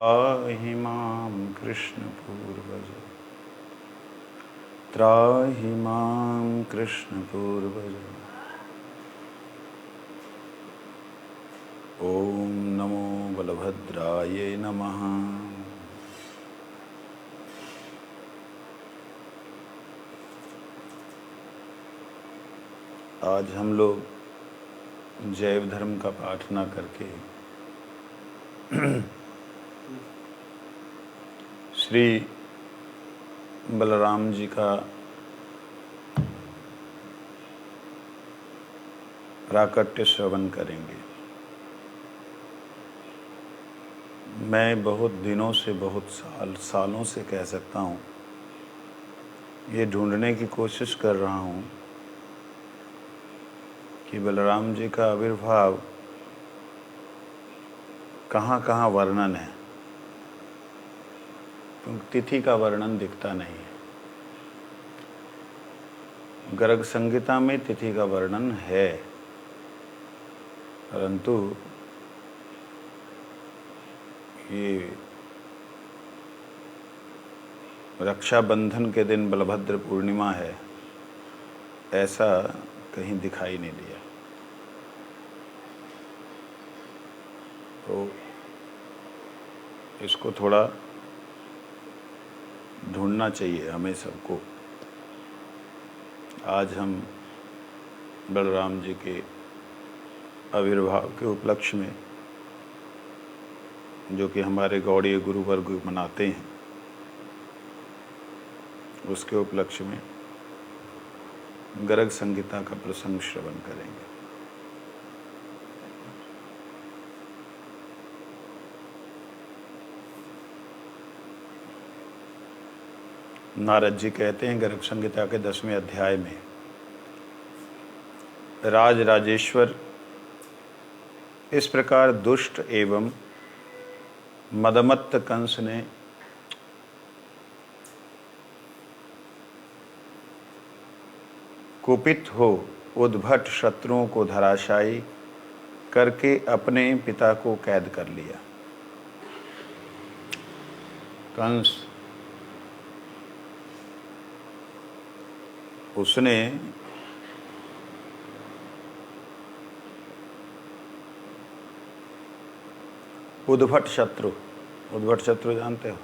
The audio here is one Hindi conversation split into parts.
त्राहि मां कृष्ण पूर्वज, त्राहि मां कृष्ण पूर्वज। ओम नमो बलभद्राय नमः। आज हम लोग जैव धर्म का पाठ ना करके श्री बलराम जी का प्राकट्य श्रवण करेंगे। मैं बहुत दिनों से, बहुत सालों से कह सकता हूँ, ये ढूंढने की कोशिश कर रहा हूँ कि बलराम जी का आविर्भाव कहाँ कहाँ वर्णन है, क्योंकि तिथि का वर्णन दिखता नहीं है। गर्ग संहिता में तिथि का वर्णन है, परंतु ये रक्षाबंधन के दिन बलभद्र पूर्णिमा है, ऐसा कहीं दिखाई नहीं दिया। तो इसको थोड़ा ढूंढना चाहिए हमें सबको। आज हम बलराम जी के आविर्भाव के उपलक्ष्य में, जो कि हमारे गौड़ीय गुरुवर्ग मनाते हैं, उसके उपलक्ष्य में गर्ग संहिता का प्रसंग श्रवण करेंगे। नारद जी कहते हैं गर्ग संहिता के 10वें अध्याय में, राज राजेश्वर इस प्रकार दुष्ट एवं मदमत्त कंस ने कुपित हो उद्भट शत्रुओं को धराशायी करके अपने पिता को कैद कर लिया। कंस उसने उद्भट शत्रु जानते हो,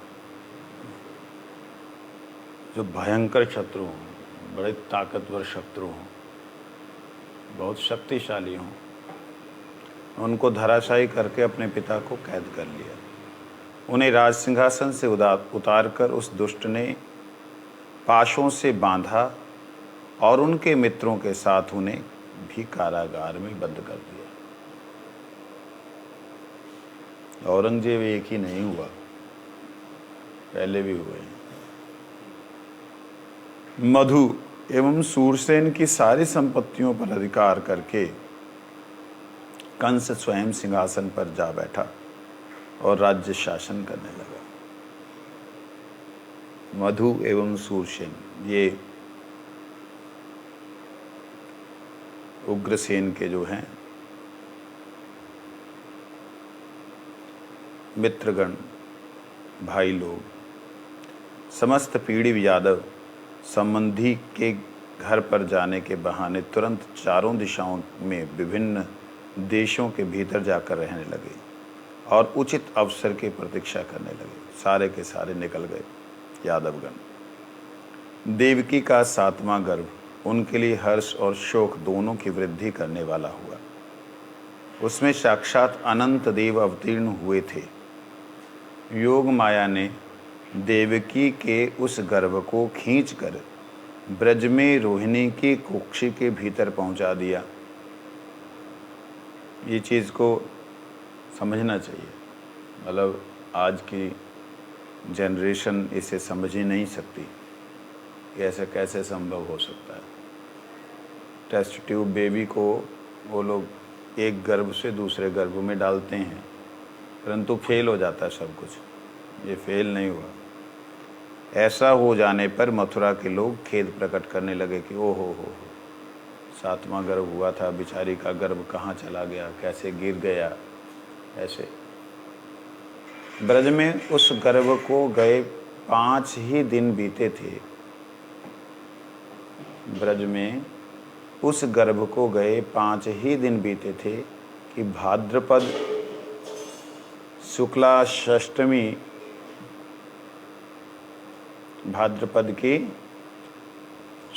जो भयंकर शत्रु हों, बड़े ताकतवर शत्रु हों, बहुत शक्तिशाली हों, उनको धराशायी करके अपने पिता को कैद कर लिया। उन्हें राज सिंहासन से उतारकर उस दुष्ट ने पाशों से बांधा और उनके मित्रों के साथ उन्हें भी कारागार में बंद कर दिया। औरंगजेब एक ही नहीं हुआ, पहले भी हुए हैं। मधु एवं सूरसेन की सारी संपत्तियों पर अधिकार करके कंस स्वयं सिंहासन पर जा बैठा और राज्य शासन करने लगा। मधु एवं सूरसेन ये उग्रसेन के जो हैं मित्रगण, भाई लोग, समस्त पीढ़ी यादव संबंधी के घर पर जाने के बहाने तुरंत चारों दिशाओं में विभिन्न देशों के भीतर जाकर रहने लगे और उचित अवसर की प्रतीक्षा करने लगे। सारे के सारे निकल गए यादवगण। देवकी का 7वां गर्भ उनके लिए हर्ष और शोक दोनों की वृद्धि करने वाला हुआ। उसमें साक्षात अनंत देव अवतीर्ण हुए थे। योग माया ने देवकी के उस गर्भ को खींचकर ब्रज में रोहिणी की कुक्षी के भीतर पहुंचा दिया। ये चीज़ को समझना चाहिए, मतलब आज की जनरेशन इसे समझ ही नहीं सकती कि ऐसे कैसे संभव हो सकता है। टेस्ट ट्यूब बेबी को वो लोग एक गर्भ से दूसरे गर्भ में डालते हैं, परंतु फेल हो जाता है सब कुछ। ये फेल नहीं हुआ। ऐसा हो जाने पर मथुरा के लोग खेद प्रकट करने लगे कि ओ हो 7वां गर्भ हुआ था, बेचारी का गर्भ कहाँ चला गया, कैसे गिर गया। ऐसे ब्रज में उस गर्भ को गए 5 ही दिन बीते थे। ब्रज में उस गर्भ को गए 5 ही दिन बीते थे कि भाद्रपद शुक्ला षष्टमी, भाद्रपद की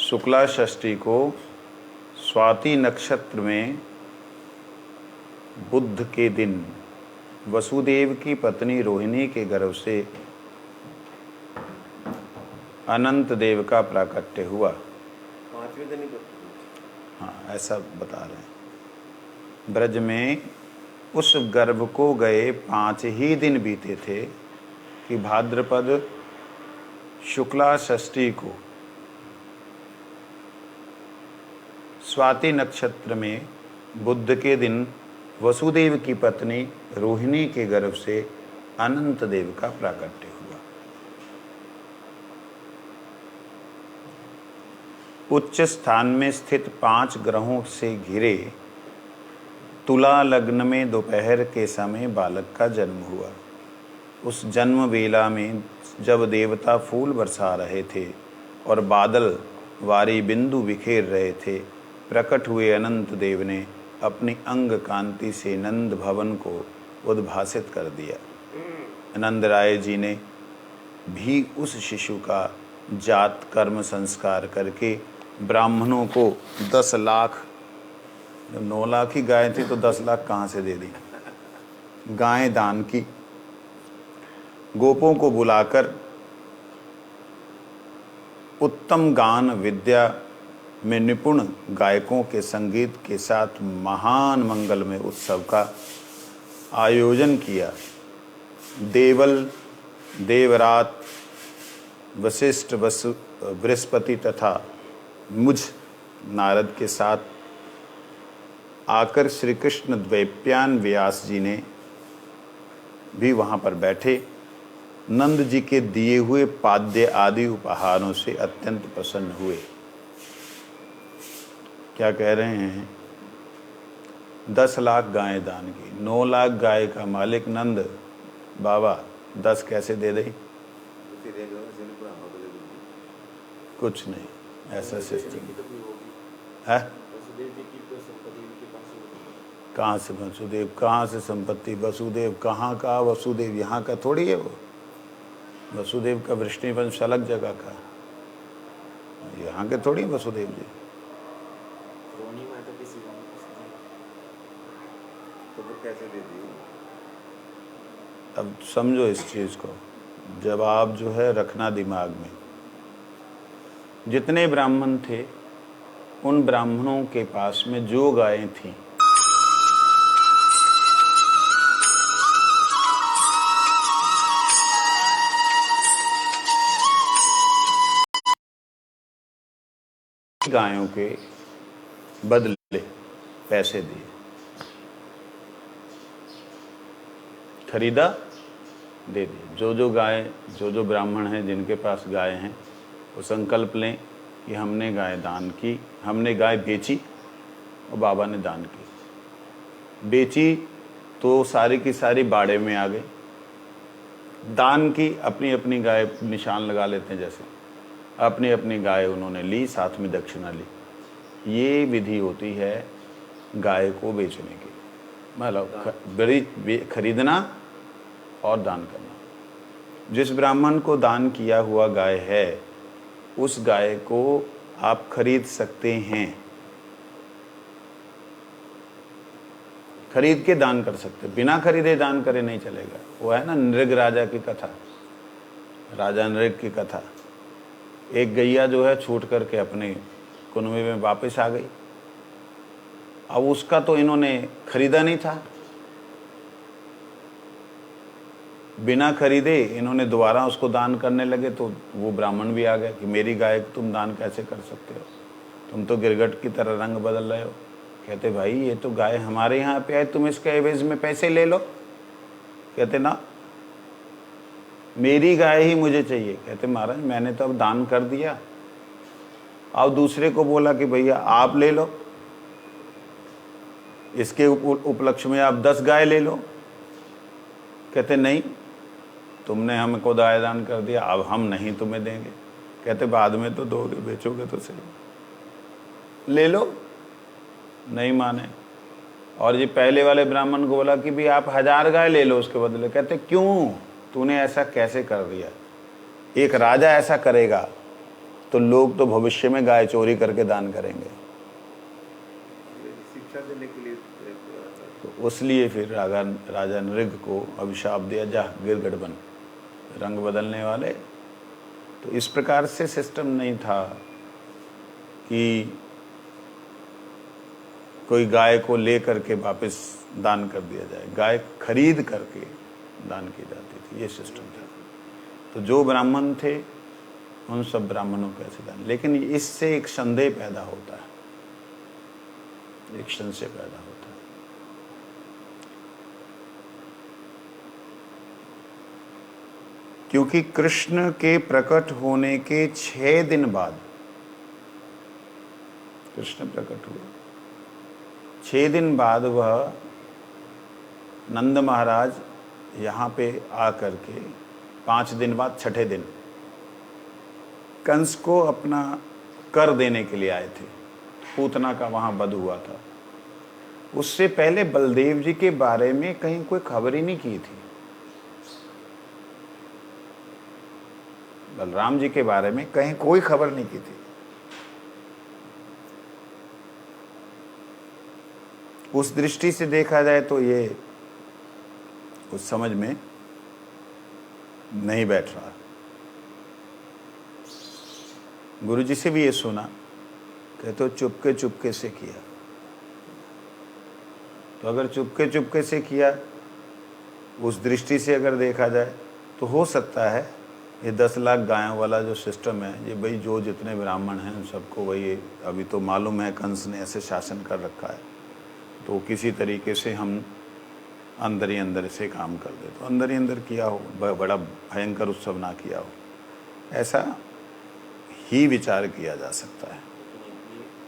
शुक्ला षष्ठी को स्वाति नक्षत्र में बुध के दिन वसुदेव की पत्नी रोहिणी के गर्भ से अनंत देव का प्राकट्य हुआ। 5वें दिन ही हाँ, ऐसा बता रहे हैं। ब्रज में उस गर्भ को गए 5 ही दिन बीते थे कि भाद्रपद शुक्ला षष्ठी को स्वाति नक्षत्र में बुध के दिन वसुदेव की पत्नी रोहिणी के गर्भ से अनंत देव का प्राकट्य हुआ। उच्च स्थान में स्थित 5 ग्रहों से घिरे तुला लग्न में दोपहर के समय बालक का जन्म हुआ। उस जन्म वेला में जब देवता फूल बरसा रहे थे और बादल वारी बिंदु बिखेर रहे थे, प्रकट हुए अनंत देव ने अपनी अंग कांति से नंद भवन को उद्भासित कर दिया। नंद राय जी ने भी उस शिशु का जात कर्म संस्कार करके ब्राह्मणों को 10 लाख, 9 लाख ही गाय थी तो 10 लाख कहाँ से दे दी, गाय दान की। गोपों को बुलाकर उत्तम गान विद्या में निपुण गायकों के संगीत के साथ महान मंगलमय उत्सव का आयोजन किया। देवल, देवरात, वशिष्ठ, बृहस्पति तथा मुझ नारद के साथ आकर श्री कृष्ण द्वैपायन व्यास जी ने भी वहाँ पर बैठे। नंद जी के दिए हुए पाद्य आदि उपहारों से अत्यंत प्रसन्न हुए। क्या कह रहे हैं? 10 लाख गाय दान की, 9 लाख गाय का मालिक नंद बाबा 10 कैसे दे दे? कुछ नहीं, ऐसा सिस्टम है। कहाँ से वसुदेव, कहाँ से संपत्ति? वसुदेव कहाँ का? वसुदेव यहाँ का थोड़ी है। वो वसुदेव का वृष्णिवंश अलग जगह का, यहाँ के थोड़ी वसुदेव जी। तो वो कैसे दे दी? अब समझो इस चीज़ को, जब आप जो है रखना दिमाग में, जितने ब्राह्मण थे उन ब्राह्मणों के पास में जो गायें थीं गायों के बदले पैसे दिए, खरीदा, दे दिए। जो गाय, जो ब्राह्मण हैं जिनके पास गाय हैं वो संकल्प लें कि हमने गाय दान की, हमने गाय बेची और बाबा ने दान की। बेची तो सारी की सारी बाड़े में आ गई। दान की अपनी अपनी गाय निशान लगा लेते हैं, जैसे अपनी अपनी गाय उन्होंने ली, साथ में दक्षिणा ली। ये विधि होती है गाय को बेचने की, मतलब खरीदना और दान करना। जिस ब्राह्मण को दान किया हुआ गाय है उस गाय को आप खरीद सकते हैं, खरीद के दान कर सकते, बिना खरीदे दान करे नहीं चलेगा। वो है ना नृग राजा की कथा, राजा नृग की कथा। एक गैया जो है छूट करके अपने कुनबे में वापस आ गई। अब उसका तो इन्होंने खरीदा नहीं था, बिना खरीदे इन्होंने दोबारा उसको दान करने लगे तो वो ब्राह्मण भी आ गए कि मेरी गाय को तुम दान कैसे कर सकते हो, तुम तो गिरगट की तरह रंग बदल रहे हो। कहते भाई ये तो गाय हमारे यहाँ पे है, तुम इसके एवज में पैसे ले लो। कहते ना, मेरी गाय ही मुझे चाहिए। कहते महाराज मैंने तो अब दान कर दिया, अब दूसरे को बोला कि भैया आप ले लो, इसके उपलक्ष्य में आप 10 गाय ले लो। कहते नहीं, तुमने हमको दाय दान कर दिया, अब हम नहीं तुम्हें देंगे। कहते बाद में तो दोगे, बेचोगे तो सही, ले लो। नहीं माने। और ये पहले वाले ब्राह्मण को बोला कि भी आप 1000 गाय ले लो उसके बदले। कहते क्यों, तूने ऐसा कैसे कर दिया? एक राजा ऐसा करेगा तो लोग तो भविष्य में गाय चोरी करके दान करेंगे। शिक्षा देने के लिए तो उसलिए फिर राजा नृग को अभिशाप दिया, जा गिरगट बन, रंग बदलने वाले। तो इस प्रकार से सिस्टम नहीं था कि कोई गाय को ले करके वापस दान कर दिया जाए, गाय खरीद करके दान की जाती थी, ये सिस्टम था। तो जो ब्राह्मण थे उन सब ब्राह्मणों को ऐसे दान। लेकिन इससे एक संदेह पैदा होता है, एक संशय पैदा होता है। क्योंकि कृष्ण के प्रकट होने के 6 दिन बाद कृष्ण प्रकट हुए, 6 दिन बाद वह नंद महाराज यहाँ पे आकर के 5 दिन बाद 6ठे दिन कंस को अपना कर देने के लिए आए थे। पूतना का वहाँ वध हुआ था। उससे पहले बलदेव जी के बारे में कहीं कोई खबर ही नहीं की थी। बलराम जी के बारे में कहीं कोई खबर नहीं की थी। उस दृष्टि से देखा जाए तो ये कुछ समझ में नहीं बैठ रहा। गुरु जी से भी ये सुना, कहते हो चुपके चुपके से किया। तो अगर चुपके चुपके से किया, उस दृष्टि से अगर देखा जाए तो हो सकता है ये 10 लाख गायों वाला जो सिस्टम है, ये भाई जो जितने ब्राह्मण हैं उन सबको वही, अभी तो मालूम है कंस ने ऐसे शासन कर रखा है, तो किसी तरीके से हम अंदर ही अंदर से काम कर दे। तो अंदर ही अंदर किया हो, बड़ा भयंकर उत्सव ना किया हो, ऐसा ही विचार किया जा सकता है।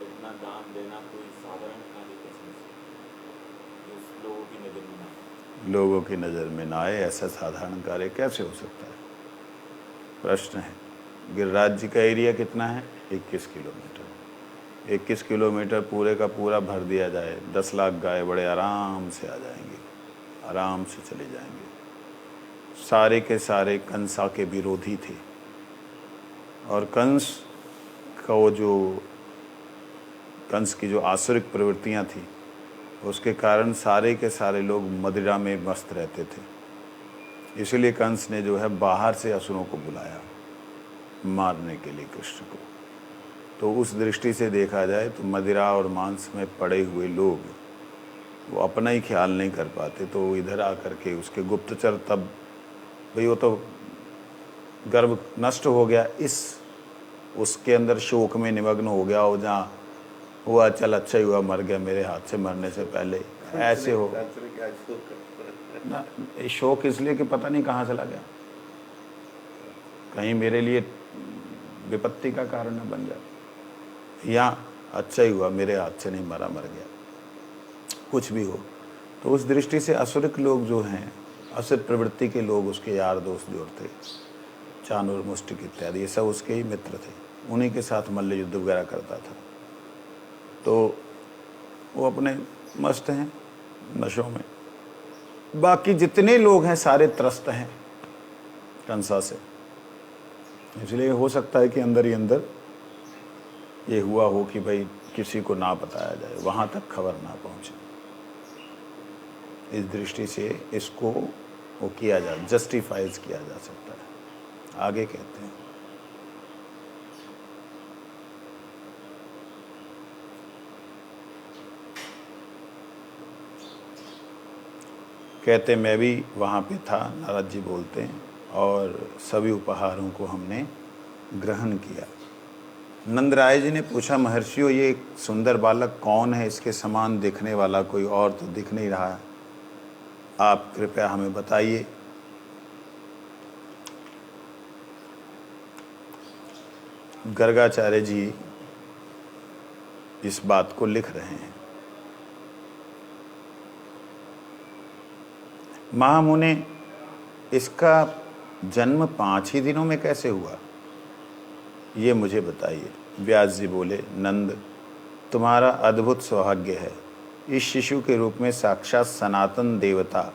इतना दान देना कोई साधारण कार्य कैसे जो लोगों की नज़र में ना आए? लोगों की नज़र में ना आए ऐसा साधारण कार्य कैसे हो सकता है? प्रश्न है। गिरिराज जी का एरिया कितना है? 21 किलोमीटर। 21 किलोमीटर पूरे का पूरा भर दिया जाए, 10 लाख गाय बड़े आराम से आ जाएंगे, आराम से चले जाएंगे। सारे के सारे कंसा के विरोधी थे, और कंस की जो आसुरिक प्रवृत्तियां थी, उसके कारण सारे के सारे लोग मदिरा में मस्त रहते थे। इसलिए कंस ने जो है बाहर से असुरों को बुलाया मारने के लिए कृष्ण को। तो उस दृष्टि से देखा जाए तो मदिरा और मांस में पड़े हुए लोग वो अपना ही ख्याल नहीं कर पाते, तो इधर आकर के उसके गुप्तचर, तब भाई वो तो गर्भ नष्ट हो गया, इस उसके अंदर शोक में निमग्न हो गया हो, जहाँ हुआ चल अच्छा ही हुआ मर गया मेरे हाथ से मरने से पहले, ऐसे हो ना। शोक इसलिए कि पता नहीं कहाँ चला गया, कहीं मेरे लिए विपत्ति का कारण न बन जाए, या अच्छा ही हुआ मेरे हाथ से नहीं मरा, मर गया, कुछ भी हो। तो उस दृष्टि से असुरिक लोग जो हैं, असुर प्रवृत्ति के लोग, उसके यार दोस्त जो थे, चाणूर, मुष्टिक इत्यादि, ये सब उसके ही मित्र थे, उन्हीं के साथ मल्ल युद्ध वगैरह करता था। तो वो अपने मस्त हैं नशों में। बाकी जितने लोग हैं सारे त्रस्त हैं कंसा से, इसलिए हो सकता है कि अंदर ही अंदर ये हुआ हो कि भाई किसी को ना बताया जाए, वहाँ तक खबर ना पहुँचे। इस दृष्टि से इसको वो किया जा, जस्टिफाइज किया जा सकता है। आगे कहते हैं, कहते मैं भी वहाँ पे था, नारद जी बोलते हैं, और सभी उपहारों को हमने ग्रहण किया। नंदराय जी ने पूछा, महर्षियों ये एक सुंदर बालक कौन है? इसके समान दिखने वाला कोई और तो दिख नहीं रहा है, आप कृपया हमें बताइए। गर्गाचार्य जी इस बात को लिख रहे हैं। महामुने, इसका जन्म 5 ही दिनों में कैसे हुआ, ये मुझे बताइए। व्यास जी बोले, नंद, तुम्हारा अद्भुत सौभाग्य है। इस शिशु के रूप में साक्षात सनातन देवता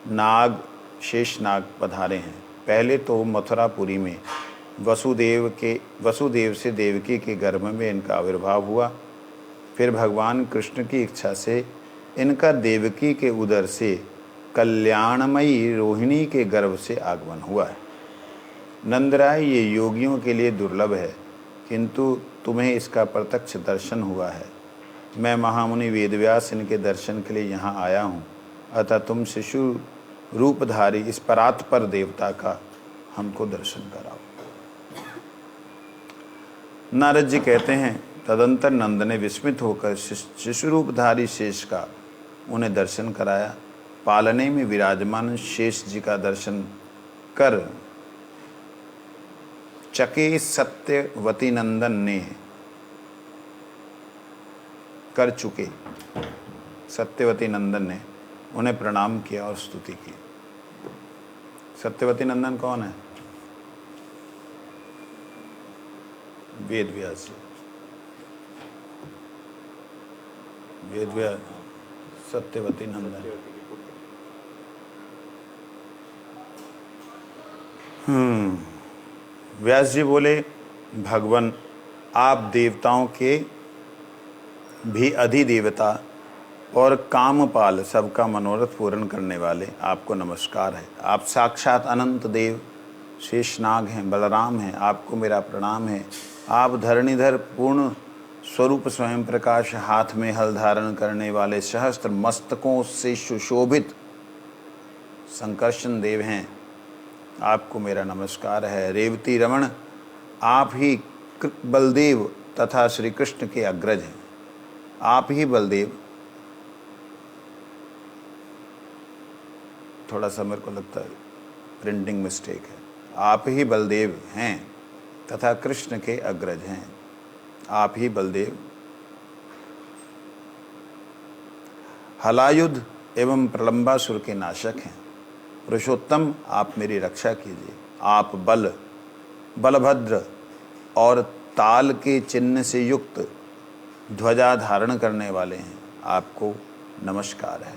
नाग शेषनाग पधारे हैं। पहले तो मथुरापुरी में वसुदेव से देवकी के गर्भ में इनका आविर्भाव हुआ। फिर भगवान कृष्ण की इच्छा से इनका देवकी के उदर से कल्याणमयी रोहिणी के गर्भ से आगमन हुआ है। नंदराय, ये योगियों के लिए दुर्लभ है, किंतु तुम्हें इसका प्रत्यक्ष दर्शन हुआ है। मैं महामुनि वेदव्यास इनके दर्शन के लिए यहाँ आया हूँ, अतः तुम शिशु रूपधारी इस परात्पर देवता का हमको दर्शन कराओ। नारद जी कहते हैं, तदंतर नंद ने विस्मित होकर शिशु रूपधारी शेष का उन्हें दर्शन कराया। पालने में विराजमान शेष जी का दर्शन कर चके सत्यवती नंदन ने कर चुके सत्यवती नंदन ने उन्हें प्रणाम किया और स्तुति की। सत्यवती नंदन कौन है? वेद व्यास। वेद व्यास सत्यवती नंदन। व्यास जी बोले, भगवान, आप देवताओं के भी अधिदेवता और कामपाल, सबका मनोरथ पूर्ण करने वाले, आपको नमस्कार है। आप साक्षात अनंत देव शेषनाग हैं, बलराम हैं, आपको मेरा प्रणाम है। आप धरणीधर पूर्ण स्वरूप स्वयं प्रकाश, हाथ में हल धारण करने वाले, सहस्त्र मस्तकों से सुशोभित संकर्षण देव हैं, आपको मेरा नमस्कार है। रेवती रमण, आप ही बलदेव तथा श्री कृष्ण के अग्रज हैं। आप ही बलदेव, थोड़ा सा मेरे को लगता है प्रिंटिंग मिस्टेक है, आप ही बलदेव हैं तथा कृष्ण के अग्रज हैं। आप ही बलदेव हलायुध एवं प्रलंबासुर के नाशक हैं। पुरुषोत्तम, आप मेरी रक्षा कीजिए। आप बलभद्र और ताल के चिन्ह से युक्त ध्वजा धारण करने वाले हैं, आपको नमस्कार है।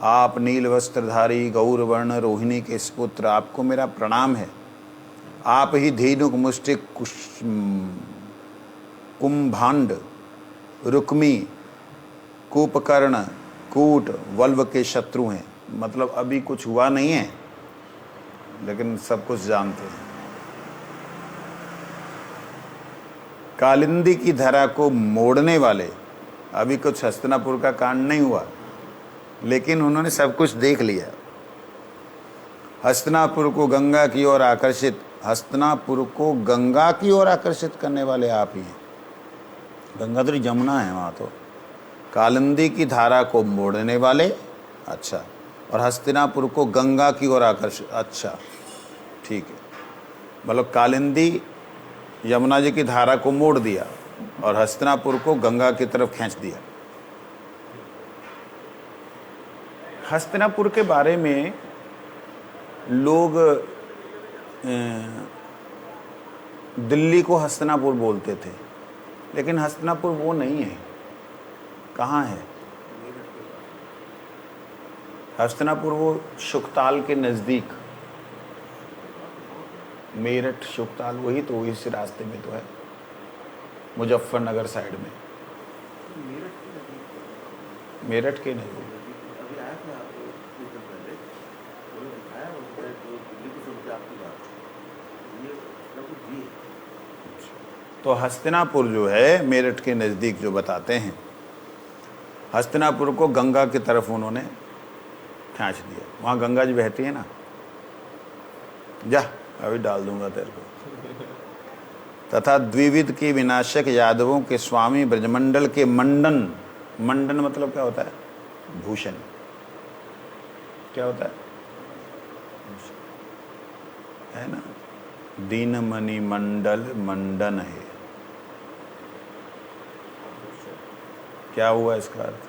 आप नील वस्त्रधारी गौरवर्ण रोहिणी के सुपुत्र, आपको मेरा प्रणाम है। आप ही धेनुक मुष्टिक कुंभांड रुक्मी कूपकर्ण कूट वल्व के शत्रु हैं। मतलब अभी कुछ हुआ नहीं है, लेकिन सब कुछ जानते हैं। कालिंदी की धरा को मोड़ने वाले, अभी कुछ हस्तिनापुर का कांड नहीं हुआ, लेकिन उन्होंने सब कुछ देख लिया। हस्तिनापुर को गंगा की ओर आकर्षित करने वाले आप ही हैं। गंगा तो जमुना है वहाँ तो। कालिंदी की धारा को मोड़ने वाले, अच्छा, और हस्तिनापुर को गंगा की ओर आकर्षित, अच्छा ठीक है। मतलब कालिंदी यमुना जी की धारा को मोड़ दिया और हस्तिनापुर को गंगा की तरफ खींच दिया। हस्तिनापुर के बारे में लोग दिल्ली को हस्तिनापुर बोलते थे, लेकिन हस्तिनापुर वो नहीं है। कहाँ है हस्तिनापुर? वो शुक्ताल के नज़दीक, मेरठ शुक्ताल, वही तो, इस रास्ते में तो है, मुजफ्फरनगर साइड में। मेरठ के नज़दीक। तो हस्तिनापुर जो है मेरठ के नज़दीक, जो बताते हैं, हस्तिनापुर को गंगा की तरफ उन्होंने खींच दिया। वहाँ गंगा जी बहती है ना, जा अभी डाल दूंगा तेरे को। तथा द्विविध के विनाशक यादवों के स्वामी ब्रजमंडल के मंडन, मंडन मतलब क्या होता है? भूषण। क्या होता है ना? दीनमणि मंडल मंडन है। क्या हुआ इसका अर्थ?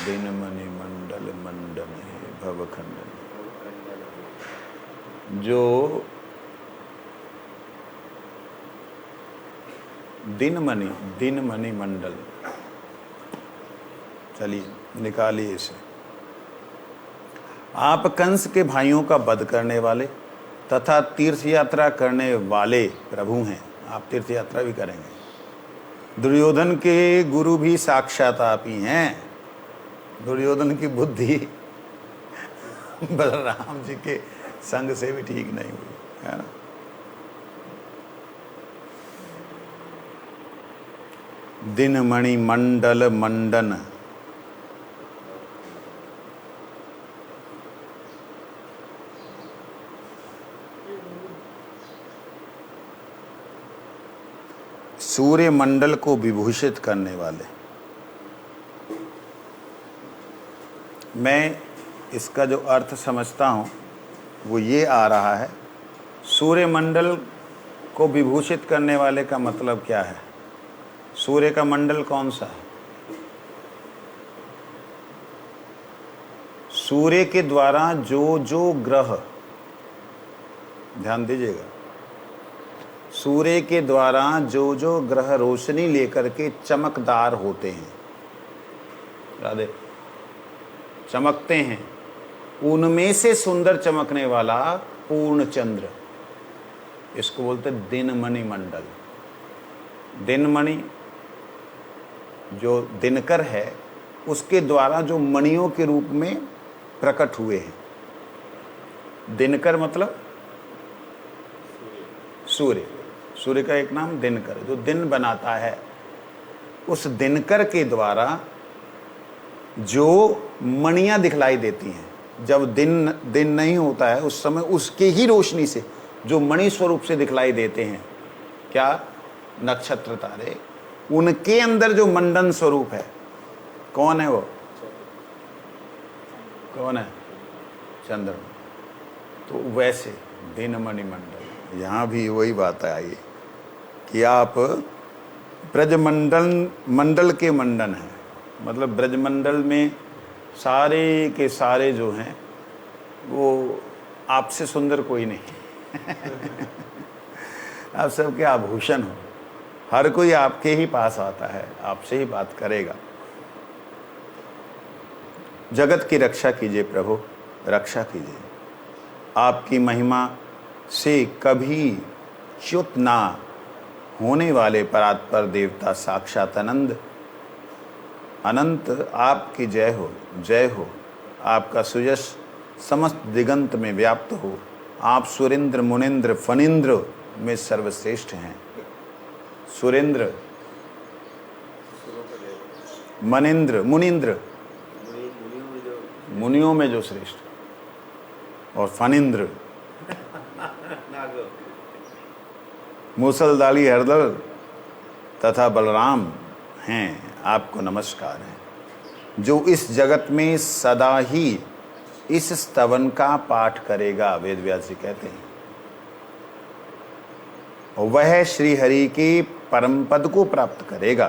दीनमणि मंडल मंडन है भवखंडन। जो दिनमणि मंडल, चलिए निकालिए इसे। आप कंस के भाइयों का वध करने वाले तथा तीर्थ यात्रा करने वाले प्रभु हैं। आप तीर्थ यात्रा भी करेंगे। दुर्योधन के गुरु भी साक्षात आप ही हैं। दुर्योधन की बुद्धि बलराम जी के संग से भी ठीक नहीं हुई, है ना। दिनमणि मंडल मंडन, सूर्य मंडल को विभूषित करने वाले। मैं इसका जो अर्थ समझता हूँ वो ये आ रहा है, सूर्य मंडल को विभूषित करने वाले का मतलब क्या है? सूर्य का मंडल कौन सा है? सूर्य के द्वारा जो जो ग्रह, ध्यान दीजिएगा, सूर्य के द्वारा जो जो ग्रह रोशनी लेकर के चमकदार होते हैं, राधे, चमकते हैं, उनमें से सुंदर चमकने वाला पूर्ण चंद्र, इसको बोलते दिनमणि मंडल। दिनमणि जो दिनकर है, उसके द्वारा जो मणियों के रूप में प्रकट हुए हैं। दिनकर मतलब सूर्य, सूर्य का एक नाम दिनकर, जो दिन बनाता है। उस दिनकर के द्वारा जो मणियां दिखलाई देती हैं, जब दिन नहीं होता है उस समय उसके ही रोशनी से जो मणि स्वरूप से दिखलाई देते हैं, क्या? नक्षत्र तारे, उनके अंदर जो मंडन स्वरूप है, कौन है वो? कौन है? चंद्रमा। तो वैसे दिनमणि मंडल, यहाँ भी वही बात आई कि आप ब्रजमंडल के मंडन हैं, मतलब ब्रजमंडल में सारे के सारे जो हैं वो आपसे सुंदर कोई नहीं। आप सबके आभूषण हो, हर कोई आपके ही पास आता है, आपसे ही बात करेगा। जगत की रक्षा कीजिए प्रभु, रक्षा कीजिए। आपकी महिमा से कभी च्युत ना होने वाले परात्पर देवता साक्षात अनंत आपकी जय हो, जय हो। आपका सुयश समस्त दिगंत में व्याप्त हो। आप सुरेंद्र मुनिंद्र फनिंद्र में सर्वश्रेष्ठ हैं। सुरेंद्र, मनिंद्र, मुनिंद्र, मुनियों में जो श्रेष्ठ, और फनिंद्र मूसलदाली हरदल तथा बलराम हैं। आपको नमस्कार है। जो इस जगत में सदा ही इस स्तवन का पाठ करेगा, वेद व्यास जी कहते हैं, वह श्री हरि के परम पद को प्राप्त करेगा।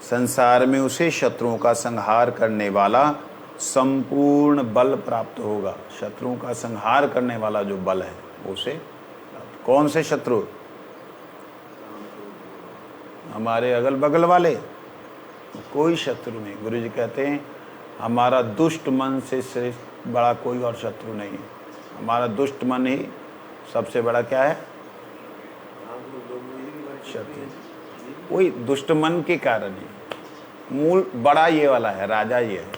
संसार में उसे शत्रुओं का संहार करने वाला संपूर्ण बल प्राप्त होगा। शत्रुओं का संहार करने वाला जो बल है उसे, कौन से शत्रु? हमारे अगल बगल वाले, कोई शत्रु नहीं। गुरु जी कहते हैं हमारा दुष्ट मन से श्रेष्ठ बड़ा कोई और शत्रु नहीं है। हमारा दुष्ट मन ही सबसे बड़ा क्या है? शत्रु। वही दुष्ट मन के कारण ही मूल बड़ा ये वाला है, राजा ये है।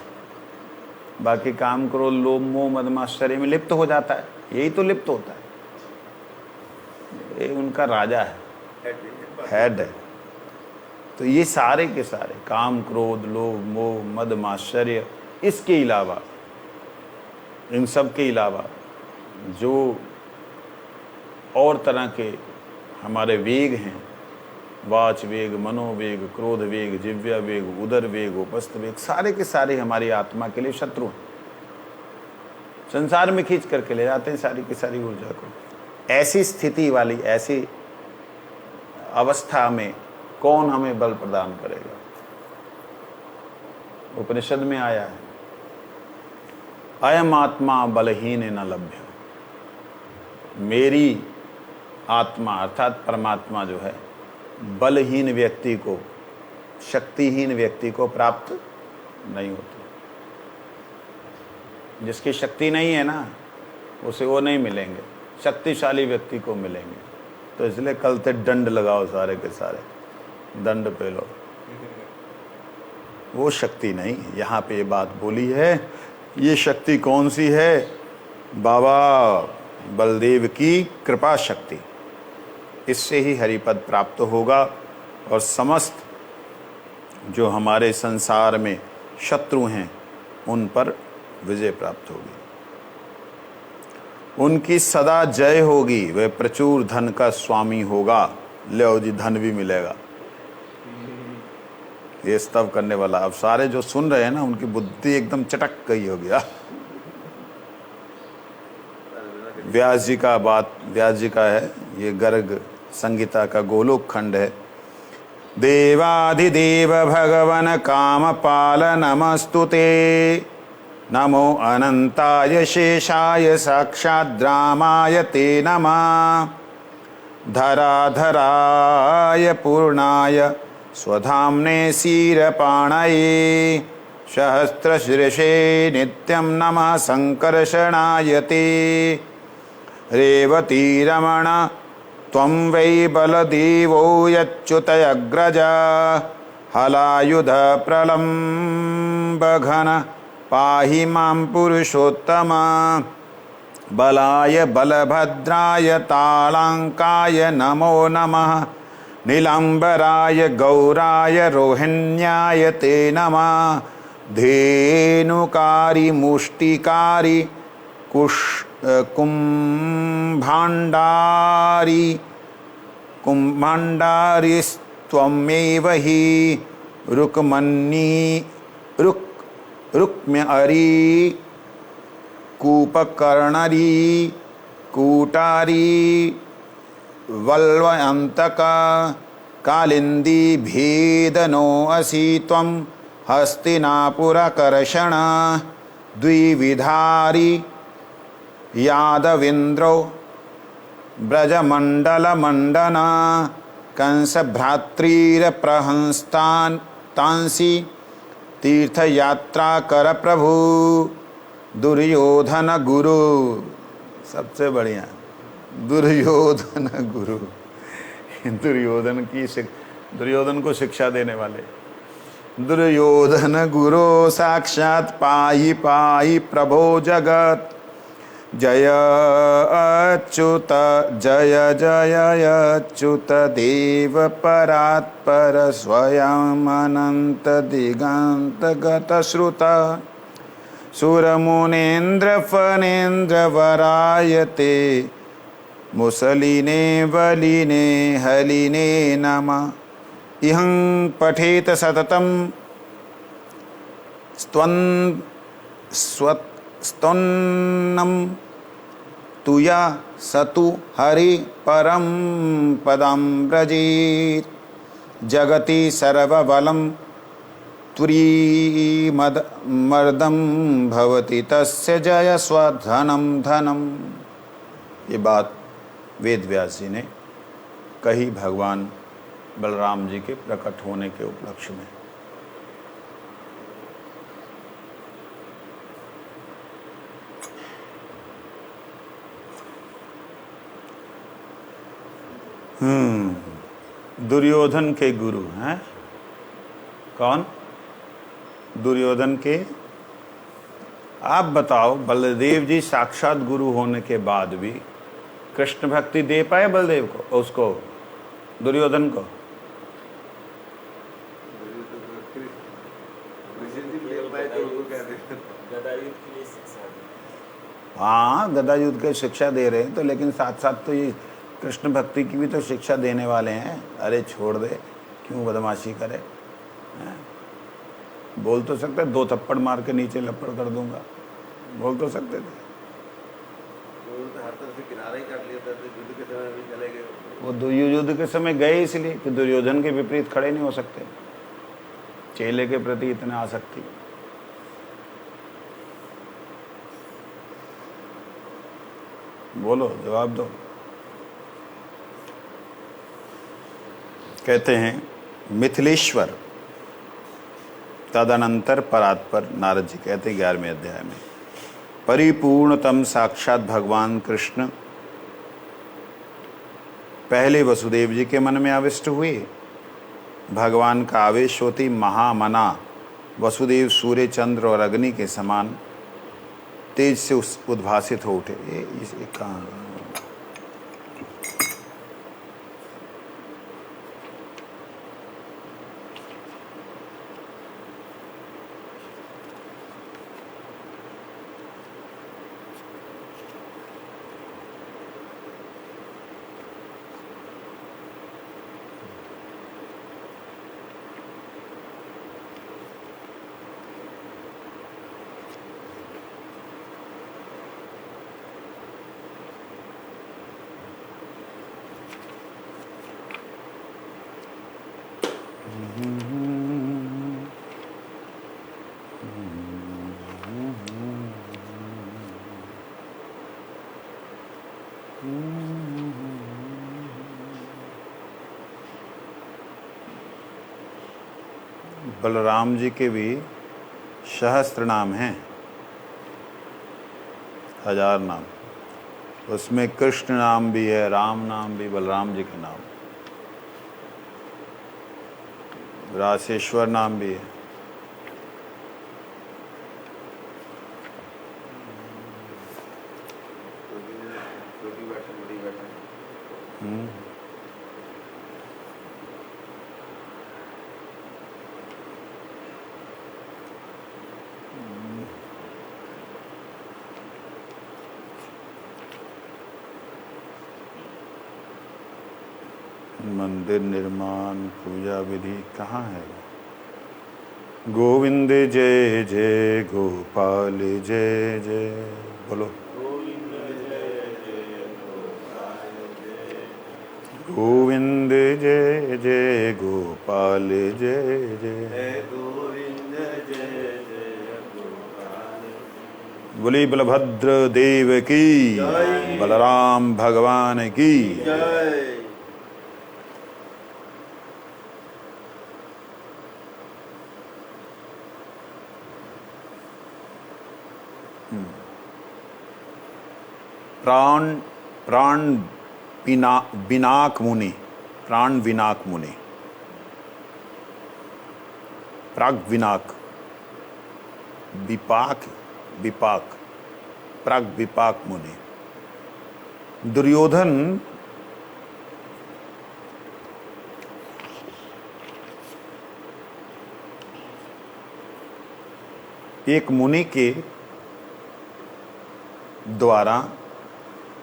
बाकी काम करो, लोभ मोह मद मात्सर्य में लिप्त हो जाता है, यही तो लिप्त होता है। ये उनका राजा है, हेड है। तो ये सारे के सारे काम क्रोध लोभ मोह मद मात्सर्य, इसके अलावा, इन सब के अलावा जो और तरह के हमारे वेग हैं, वाच वेग, मनोवेग, क्रोध वेग, जिव्या वेग, उदर वेग, उपस्थ वेग, सारे के सारे हमारी आत्मा के लिए शत्रु हैं। संसार में खींच करके ले जाते हैं सारी की सारी ऊर्जा को। ऐसी स्थिति वाली, ऐसी अवस्था में कौन हमें बल प्रदान करेगा? उपनिषद में आया है, अयम आत्मा बलहीन न लभ्य। मेरी आत्मा अर्थात परमात्मा जो है बलहीन व्यक्ति को, शक्तिहीन व्यक्ति को प्राप्त नहीं होती। जिसकी शक्ति नहीं है ना, उसे वो नहीं मिलेंगे, शक्तिशाली व्यक्ति को मिलेंगे। तो इसलिए कल से दंड लगाओ सारे के सारे, दंड पे लो। वो शक्ति नहीं, यहाँ पे ये बात बोली है। ये शक्ति कौन सी है? बाबा बलदेव की कृपा शक्ति। इससे ही हरिपद प्राप्त होगा और समस्त जो हमारे संसार में शत्रु हैं उन पर विजय प्राप्त होगी, उनकी सदा जय होगी। वह प्रचुर धन का स्वामी होगा। लो जी, धन भी मिलेगा। ये स्तव करने वाला, अब सारे जो सुन रहे हैं ना, उनकी बुद्धि एकदम चटक गई होगी। व्यास जी का है, ये गर्ग संगीता का गोलोक खंड है। देवाधिदेव भगवन कामपाल नमस्तुते, नमो अनंताय शेषाय साक्षाद्रामाय ते नमः। धराधराय पूर्णाय स्वधाम्ने क्षीरपाणये, सहस्रशीर्षे नित्यं नमः संकर्षणाय ते। रेवतीरमण त्वं वै बलदेवो यच्युतयग्रज, हलायुध प्रलम्बघन पाहि मां पुरुषोत्तम। बलाय बलभद्राय तालांकाय नमो नमः, नीलांबराय गौराय रोहिण्याय ते नमः। धेनुकारी मुष्टिकारी कुम्भाण्डारिस्त्वमेव हि। रुक्म्यरी कूपकर्णरी कूटारी वल्वयन्तक कालिंदी भेदनो असि त्वं हस्तिनापुरकर्षण। द्विविधारी यादवेन्द्रो ब्रजमण्डलमण्डन, कंसभ्रातृप्रहंस्तांसि तीर्थयात्रा कर प्रभु। दुर्योधन गुरु, सबसे बढ़िया दुर्योधन गुरु। दुर्योधन को शिक्षा देने वाले। दुर्योधन गुरु साक्षात पाहि पाहि प्रभो जगत। जय अच्युत जय जय अच्युत देव परात्पर स्वयं अनंत दिगंत गत श्रुत। सुरमुनेन्द्र फनेन्द्र वरायते, मुसलिने बलिने हलिने नमः। इहं पठेत सततं स्तोन्नं तुया सतु हरि परं पदं व्रजेत्। जगति सर्वबलं त्वरीमर्दं भवति तस्य जय स्वधनं धनम। ये बात वेद व्यास जी ने कही भगवान बलराम जी के प्रकट होने के उपलक्ष्य में। दुर्योधन के गुरु हैं कौन? दुर्योधन के। आप बताओ, बलदेव जी साक्षात गुरु होने के बाद भी कृष्ण भक्ति दे पाए बलदेव को, उसको दुर्योधन को? हाँ, गदा युद्ध की शिक्षा दे रहे हैं तो, लेकिन साथ साथ तो ये कृष्ण भक्ति की भी तो शिक्षा देने वाले हैं। अरे छोड़ दे, क्यों बदमाशी करे? बोल तो सकते, 2 थप्पड़ मार के नीचे लपड़ कर दूंगा, बोल तो सकते थे। हर तरफ से किनारा ही कर लिया था, युद्ध के समय भी चले गए। वो युद्ध के समय गए इसलिए कि दुर्योधन के विपरीत खड़े नहीं हो सकते। चेले के प्रति इतना आसक्ति। बोलो, जवाब दो। कहते हैं मिथिलेश्वर तदनंतर परात्पर, नारद जी कहते हैं 11वें अध्याय में, परिपूर्णतम साक्षात भगवान कृष्ण पहले वसुदेव जी के मन में आविष्ट हुए। भगवान का आवेश होती महामना वसुदेव सूर्य चंद्र और अग्नि के समान तेज से उद्भासित हो उठे। ये कहाँ? बलराम जी के भी सहस्त्र नाम हैं, 1000 नाम। उसमें कृष्ण नाम भी है, राम नाम भी, बलराम जी के नाम, रासेश्वर नाम भी है। छोटी बैठक बड़ी बैठक। मंदिर निर्माण पूजा विधि कहाँ है? गोविंद जय जय गोपाल जय जय, बोलो। गोविंद जय जय गोपाल जय जय, बोली बलभद्र देव की, बलराम भगवान की। प्राण विनाक मुनि, प्राण विनाक मुनि, प्राग विनाक, विपाक, प्राग विपाक मुनि। दुर्योधन एक मुनि के द्वारा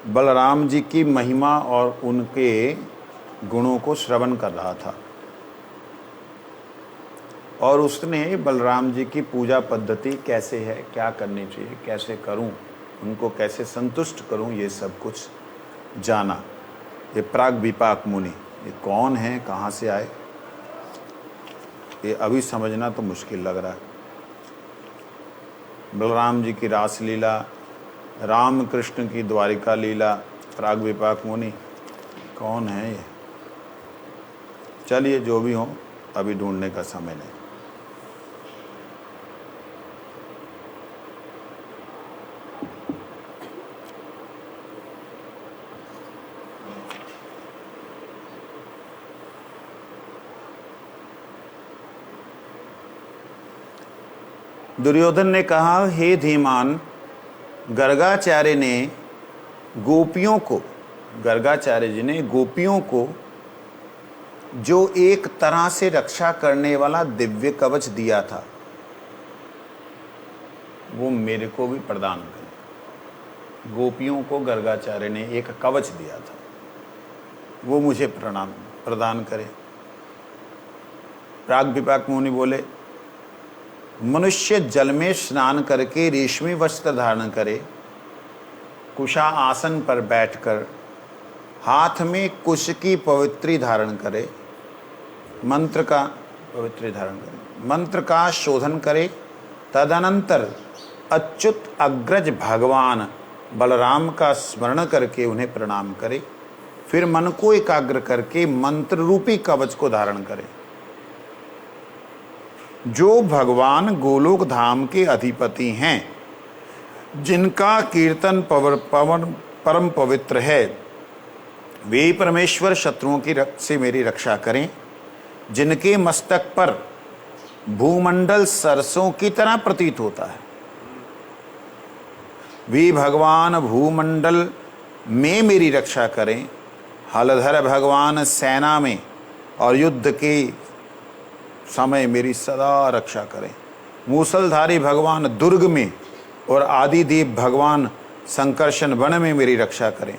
बलराम जी की महिमा और उनके गुणों को श्रवण कर रहा था, और उसने बलराम जी की पूजा पद्धति कैसे है, क्या करनी चाहिए, कैसे करूं, उनको कैसे संतुष्ट करूं, ये सब कुछ जाना। ये प्राग विपाक मुनि, ये कौन है, कहाँ से आए, ये अभी समझना तो मुश्किल लग रहा है। बलराम जी की रासलीला, राम कृष्ण की द्वारिका लीला, प्राग विपाक मुनि, कौन है ये? चलिए जो भी हो, अभी ढूंढने का समय नहीं। दुर्योधन ने कहा, हे धीमान, गर्गाचार्य ने गोपियों को, गर्गाचार्य जी ने गोपियों को जो एक तरह से रक्षा करने वाला दिव्य कवच दिया था, वो मेरे को भी प्रदान करे। गोपियों को गर्गाचार्य ने एक कवच दिया था, वो मुझे प्रदान करे। प्राग विपाक मुनि बोले, मनुष्य जल में स्नान करके रेशमी वस्त्र धारण करे, कुशा आसन पर बैठकर हाथ में कुश की पवित्री धारण करे, मंत्र का पवित्री धारण करे, मंत्र का शोधन करे, तदनंतर अच्युत अग्रज भगवान बलराम का स्मरण करके उन्हें प्रणाम करे, फिर मन को एकाग्र करके मंत्र रूपी कवच को धारण करे। जो भगवान गोलोक धाम के अधिपति हैं, जिनका कीर्तन परम पवित्र है, वे परमेश्वर शत्रुओं की से मेरी रक्षा करें। जिनके मस्तक पर भूमंडल सरसों की तरह प्रतीत होता है, वे भगवान भूमंडल में मेरी रक्षा करें। हलधर भगवान सेना में और युद्ध के समय मेरी सदा रक्षा करें। मूसलधारी भगवान दुर्ग में और आदिदेव भगवान संकर्षण वन में मेरी रक्षा करें।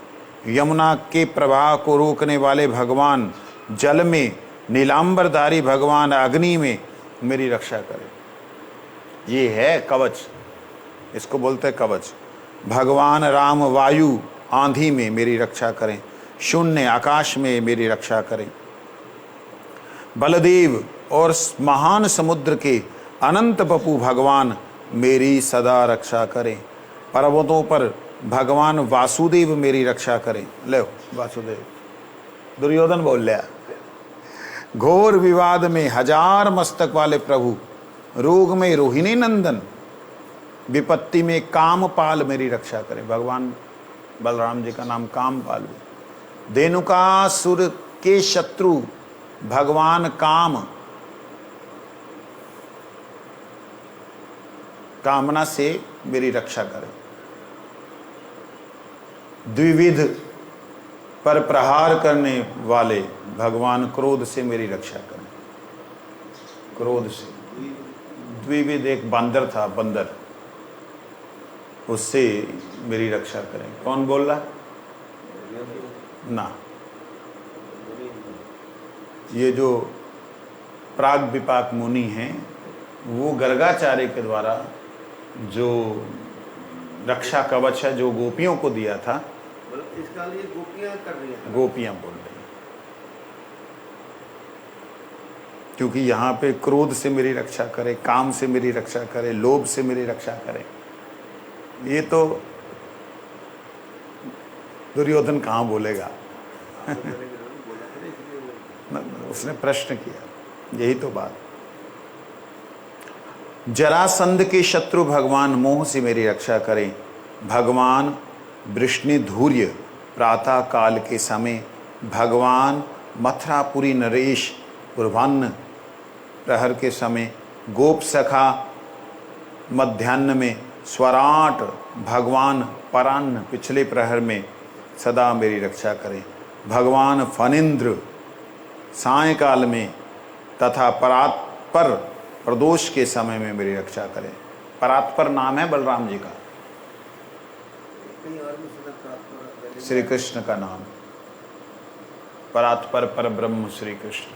यमुना के प्रवाह को रोकने वाले भगवान जल में, नीलांबरधारी भगवान अग्नि में मेरी रक्षा करें। ये है कवच, इसको बोलते हैं कवच। भगवान राम वायु आंधी में मेरी रक्षा करें, शून्य आकाश में मेरी रक्षा करें। बलदेव और महान समुद्र के अनंत बपू भगवान मेरी सदा रक्षा करें। पर्वतों पर भगवान वासुदेव मेरी रक्षा करें। ले वासुदेव, दुर्योधन बोल लिया। घोर विवाद में हजार मस्तक वाले प्रभु, रोग में रोहिणी नंदन, विपत्ति में कामपाल मेरी रक्षा करें। भगवान बलराम जी का नाम कामपाल है। धेनुकासुर के शत्रु भगवान कामना से मेरी रक्षा करें। द्विविध पर प्रहार करने वाले भगवान क्रोध से मेरी रक्षा करें। क्रोध से, द्विविध एक बंदर था, बंदर, उससे मेरी रक्षा करें। कौन बोल रहा ना? ये जो प्राग विपाक मुनि हैं, वो गर्गाचार्य के द्वारा जो रक्षा कवच है जो गोपियों को दिया था, मतलब इसका लिए गोपियां कर रही हैं, गोपियां बोल रही हैं, क्योंकि यहाँ पे क्रोध से मेरी रक्षा करे, काम से मेरी रक्षा करे, लोभ से मेरी रक्षा करे। ये तो दुर्योधन कहाँ बोलेगा? उसने प्रश्न किया, यही तो बात। जरासंध के शत्रु भगवान मोह से मेरी रक्षा करें। भगवान वृष्णिधूर्य प्रातः काल के समय, भगवान मथुरापुरी नरेश पूर्वाह्न प्रहर के समय, गोप सखा मध्याह्न में, स्वराट भगवान पराह्न पिछले प्रहर में सदा मेरी रक्षा करें। भगवान फणींद्र सायंकाल में तथा परात्पर प्रदोष के समय में मेरी रक्षा करें। परात्पर नाम है बलराम जी का, कहीं और भी सुना प्रार्थना श्री कृष्ण का नाम। परात्पर पर ब्रह्म श्री कृष्ण।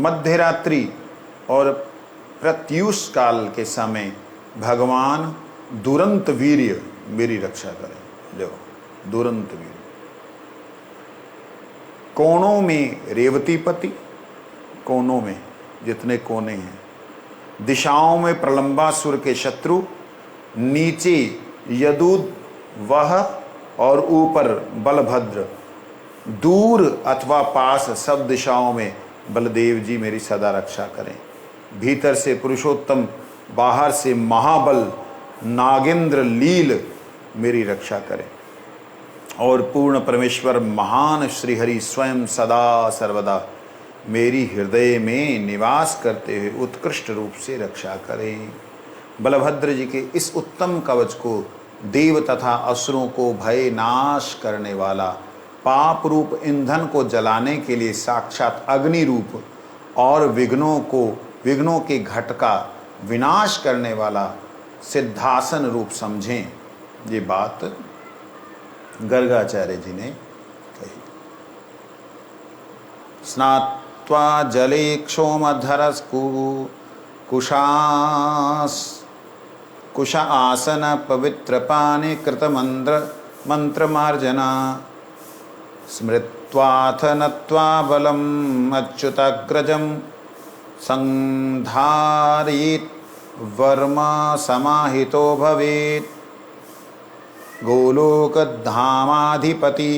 मध्यरात्रि और प्रत्यूष काल के समय भगवान दुरंत वीर्य मेरी रक्षा करें। जो दुरंत वीर्य, कोणों में रेवतीपति, कोनों में जितने कोने हैं, दिशाओं में प्रलंबासुर के शत्रु, नीचे यदूद वह और ऊपर बलभद्र, दूर अथवा पास सब दिशाओं में बलदेव जी मेरी सदा रक्षा करें। भीतर से पुरुषोत्तम, बाहर से महाबल नागेंद्र लील मेरी रक्षा करें। और पूर्ण परमेश्वर महान श्रीहरि स्वयं सदा सर्वदा मेरी हृदय में निवास करते हुए उत्कृष्ट रूप से रक्षा करें। बलभद्र जी के इस उत्तम कवच को देव तथा असुरों को भय नाश करने वाला, पाप रूप ईंधन को जलाने के लिए साक्षात अग्नि रूप और विघ्नों के घट का विनाश करने वाला सिद्धासन रूप समझें। ये बात गर्गाचार्य जी ने कही। स्नात्वा जले क्षोमधरस कुश आसन पवित्र पाने कृत मंत्र मार्जना, स्मृत्वाथ नत्वा बलम अच्युताग्रजम, संधारित वर्मा समाहितो भवेत्, गोलोकधामाधिपति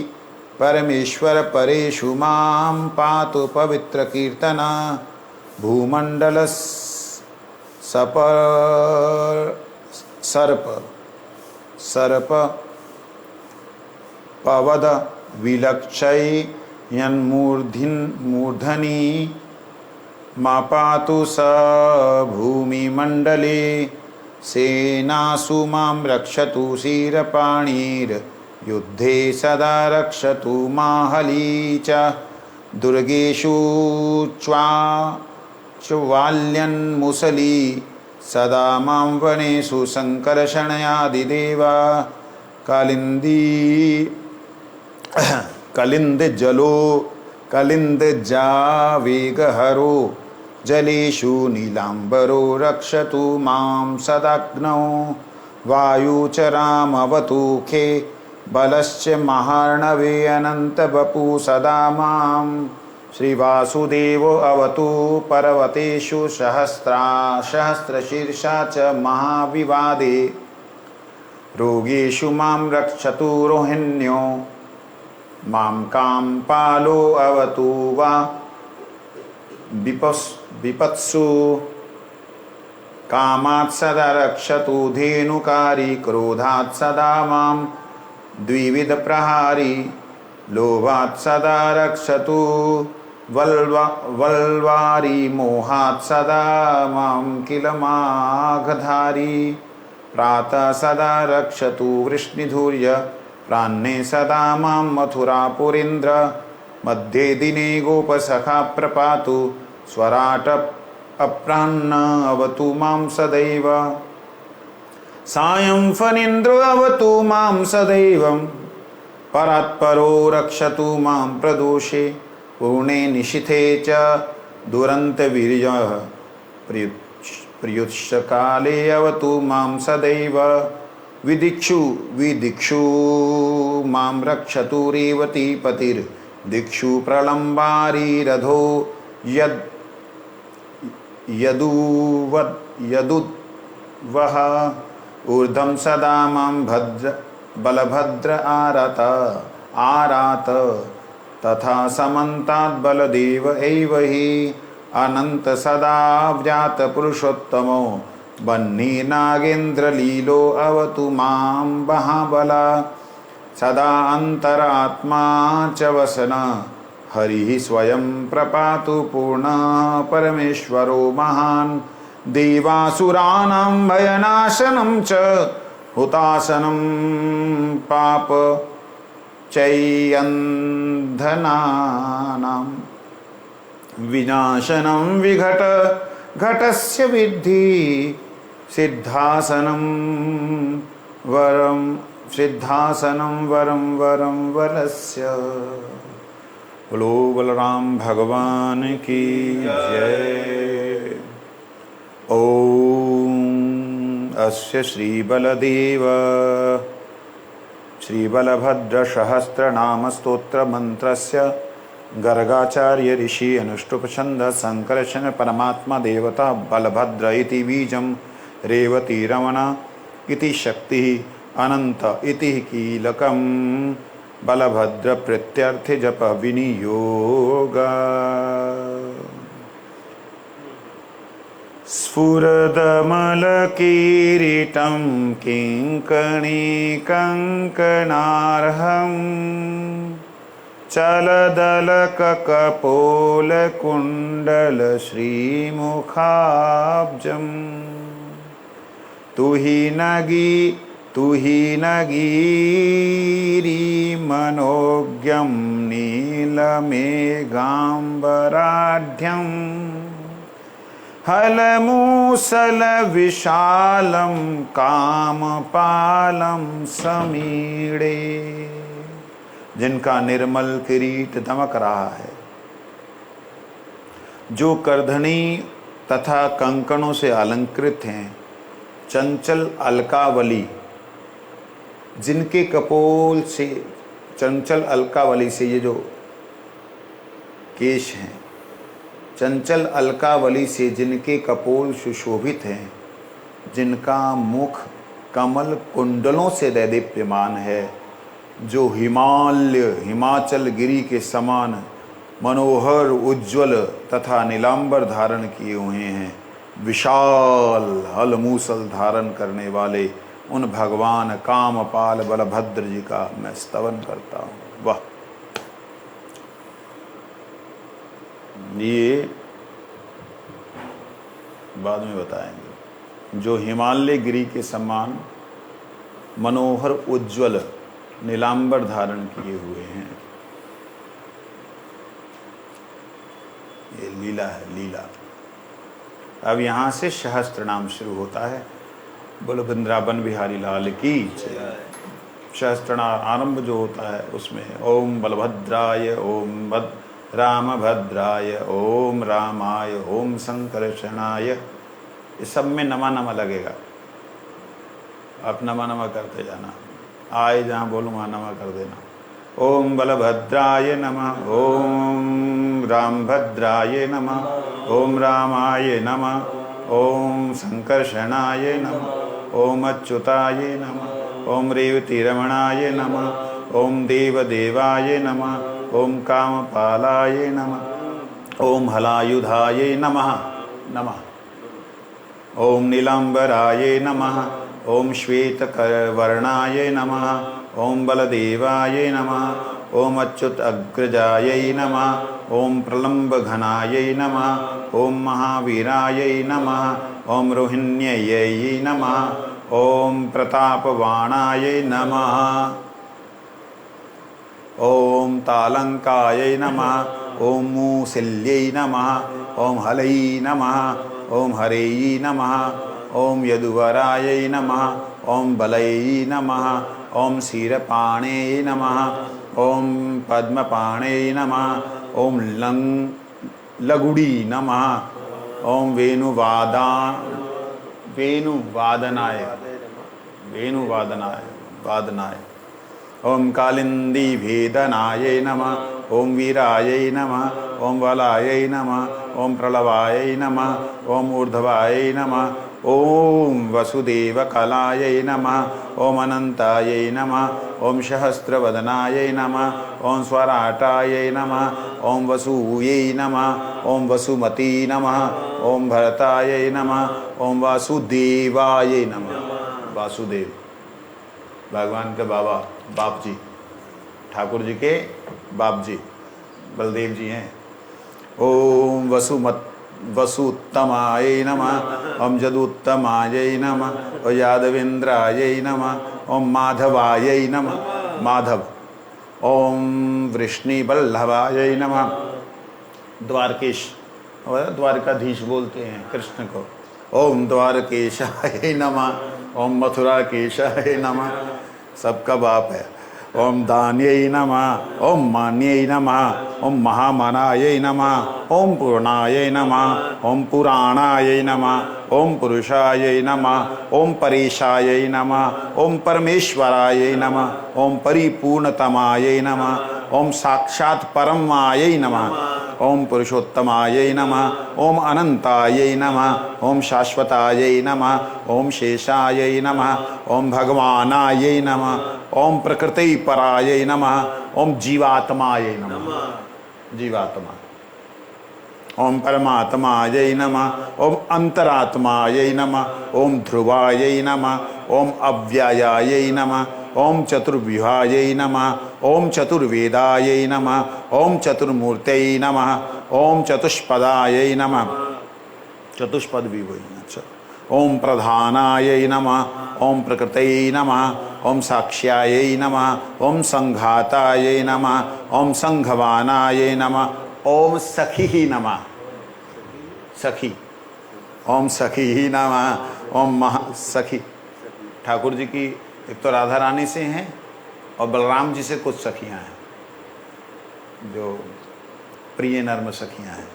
परमेश्वर परेषु मां पातु पवित्र कीर्तन भूमंडल सर्प पवद विलक्षय मूर्धनि मा पातु स भूमिमण्डले सेनासु मां रक्षतु शिरपाणिर्युद्धे सदा रक्षतु माहली च दुर्गेषु च्वाल्यन्मुसली सदा मां वनेषु सङ्कर्षणयादिदेवा कलिन्दजावेगहरो जलेषु नीलाम्बरो रक्षतु मां सदाग्नौ वायुचरामवतु खे बलश्च महार्णवे अनन्तवपु सदा मां श्रीवासुदेवो अवतु पर्वतेषु सहस्रशीर्षा च महाविवादे रोगेषु मां रक्षतु रोहिण्यो मां कां पालो अवतु वा विपत्सु कामात् सदा रक्षतु धेनुकारी क्रोधात् सदा मां द्विविधप्रहारी लोभात् सदा रक्षतु वल्वारी मोहात् सदा मां किल माघधारी प्रातः सदा रक्षतु वृष्णिधूर्य प्राण्ये सदा मां मथुरापुरीन्द्र मध्ये दिने गोपसखा प्रपातु स्वराट अप्राह्न अवतु मां सदैव सायं फणीन्द्रो अवतु मां सदैवं परात्परो रक्षतु मां प्रदोषे पूर्णे निशिथे च दुरन्तवीर्यः प्रयुष्यकाले अवतु मां सदैव विदिक्षु मां रक्षतु रेवतीपतिर्दिक्षु प्रलम्बारी रथो यदुवः ऊर्ध्वं सदा मां बलभद्र आरात तथा समन्तात् बलदेव एव हि अनंत सदा व्यात पुरुषोत्तमो बन्नी नागेन्द्रलीलो अवतु मां महाबला सदा अंतरात्मा च वसन हरिः स्वयं प्रपातु पूर्ण परमेश्वरो महान् देवासुराणां भयनाशनं च हुताशनं पाप चैयन्धनानां विनाशनं घटस्य विद्धि सिद्धासनं वरं वरस्य। बोलो बलराम भगवान की जय। ओम अस्य श्री बलभद्र सहस्रनाम स्तोत्र मंत्रस्य गर्गाचार्य ऋषि अनुष्टुप छंद संकर्षण परमात्मा देवता बलभद्र इति बीजं रेवती रमण इति शक्ति अनंत इति कीलकं बलभद्र प्रत्यर्थे जप विनियोग। स्फुरदमलकिरीटं किङ्कणीकङ्कणार्हम् चलदलककपोलकुण्डल श्रीमुखाब्जम् तुहिनगिरिमनोज्ञं नीलमेघाम्बराढ्यम् हलमुसलविशालं कामपालं समीडे। जिनका निर्मल किरीट दमक रहा है, जो करधनी तथा कंकणों से अलंकृत हैं, चंचल अलकावली जिनके कपोल से, चंचल अलकावली से ये जो केश हैं, चंचल अलकावली से जिनके कपोल सुशोभित हैं, जिनका मुख कमल कुंडलों से दैदीप्यमान है, जो हिमाचल गिरी के समान मनोहर उज्ज्वल तथा नीलांबर धारण किए हुए हैं। विशाल हल मूसल धारण करने वाले उन भगवान कामपाल बलभद्र जी का मैं स्तवन करता हूँ। वाह! ये बाद में बताएंगे। जो हिमालय गिरी के समान मनोहर उज्ज्वल नीलांबर धारण किए हुए हैं, ये लीला है, लीला। अब यहाँ से सहस्त्र नाम शुरू होता है। बोलो वृंदावन बिहारी लाल की जय। सहस्त्र नाम आरंभ जो होता है उसमें ओम बलभद्राय, ओम रामभद्राय, ओम रामाय, ओम संकर्षणाय, ये सब में नमा नमा लगेगा। आप नमा नमा करते जाना, आए जहाँ बोलूँ वहाँ नमा कर देना। ओम बलभद्राय नमः, ओम रामभद्राय नमः, ओम रामाय नमः, ओम संकर्षणाय नमः, ओम अच्युताय नमः, ओम रेवतीरमणाय नमः, ओम देवदेवाय नमः, ओम कामपालाय नमः, ओम हलायुधाय नमः नमः, ओम नीलांबराय नमः, ओम श्वेतवर्णाय नमः, ओम बलदेवाय नमः, ओम अच्युत अग्रजाय नमः, ओम प्रलंब घनाय नमः, ओम महावीराय नमः, ओम रोहिण्यै नमः, ओम प्रतापवाणाय नमः, ओम तालंकाय नमः, ओम मूसिल्यै नमः, ओम हलै नमः, ओम हरै नमः, ओम यदुवराय नमः, ओम बलै नमः, ओम क्षीरपाणे नमः, ओम पद्मपाणे नमः, ओम लघुड़ी नमः, ओम वादनाय, ओम कालिंदी भेदनाय नमः, ओम वीराय नमः, ओम बलाय नमः, ओम प्रलवाय नमः, ओम ऊर्ध्वाय नमः, ओम वसुदेव कलाय नमः, ओम अनंताय नमः, ओम सहस्रवदनाय नमः, ओम स्वराटाय नमः, ओम वसूयै नमः, ओम वसुमती नमः, ओम भरताय नमः, ओम वासुदेवाय नमः। वासुदेव भगवान के बाप जी, ठाकुर जी के बाप जी बलदेव जी हैं। ओम वसुत्तमाय नमः, ओम जदुत्तमाय नमः, ओम यादवेंद्राय नमः, ओम माधवाय नमः, माधव, ओम वृष्णिवल्लभाय नमः, द्वारकेश, द्वारकाधीश बोलते हैं कृष्ण को। ओम द्वारकेशाय नमः, ओम मथुराकेशाय नमः, सबका बाप है। ओम दान्यै नमः, ओम मान्यै नमः, ओम महामानाय नमः, ओम पूर्णाय नमः, ओम पुराणाय नमः, ओम पुरुषाय नमः, ओम परेशाय नमः, ओम परमेश्वराय नमः, ओम परिपूर्णतमाय नमः, ओम साक्षात् परमाय नमः, ओम पुरुषोत्तमाय नमः, ओम अनंताय नमः, ओम शाश्वताय नमः, ओम शेषाय नमः, ओम भगवानाय नमः, ओम प्रकृति पराय नमः, ओम जीवात्माय नमः, जीवात्मा, ओम परमात्माय नमः, ओम अंतरात्माय नमः, ओम ध्रुवाय नमः, ओम अव्ययाय नमः, ओम चतुर्व्यूहाय नमः, ओम चतुर्वेदाय नमः, ओम चतुर्मूर्तये नमः, ओम चतुष्पदाय नमः, चतुष्पद भी वही। अच्छा, ओम प्रधानाय नमः, ओम प्रकृतये नमः, ओम साक्ष्याय नमः, ओम संघाताय नमः, ओम संघवानाय नमः, ओम सखी नमः, सखी, ओम सखी नमः, ओम महासखी। ठाकुर जी की एक तो राधा रानी से हैं और बलराम जी से कुछ सखियां हैं जो प्रिय नर्म सखियां हैं।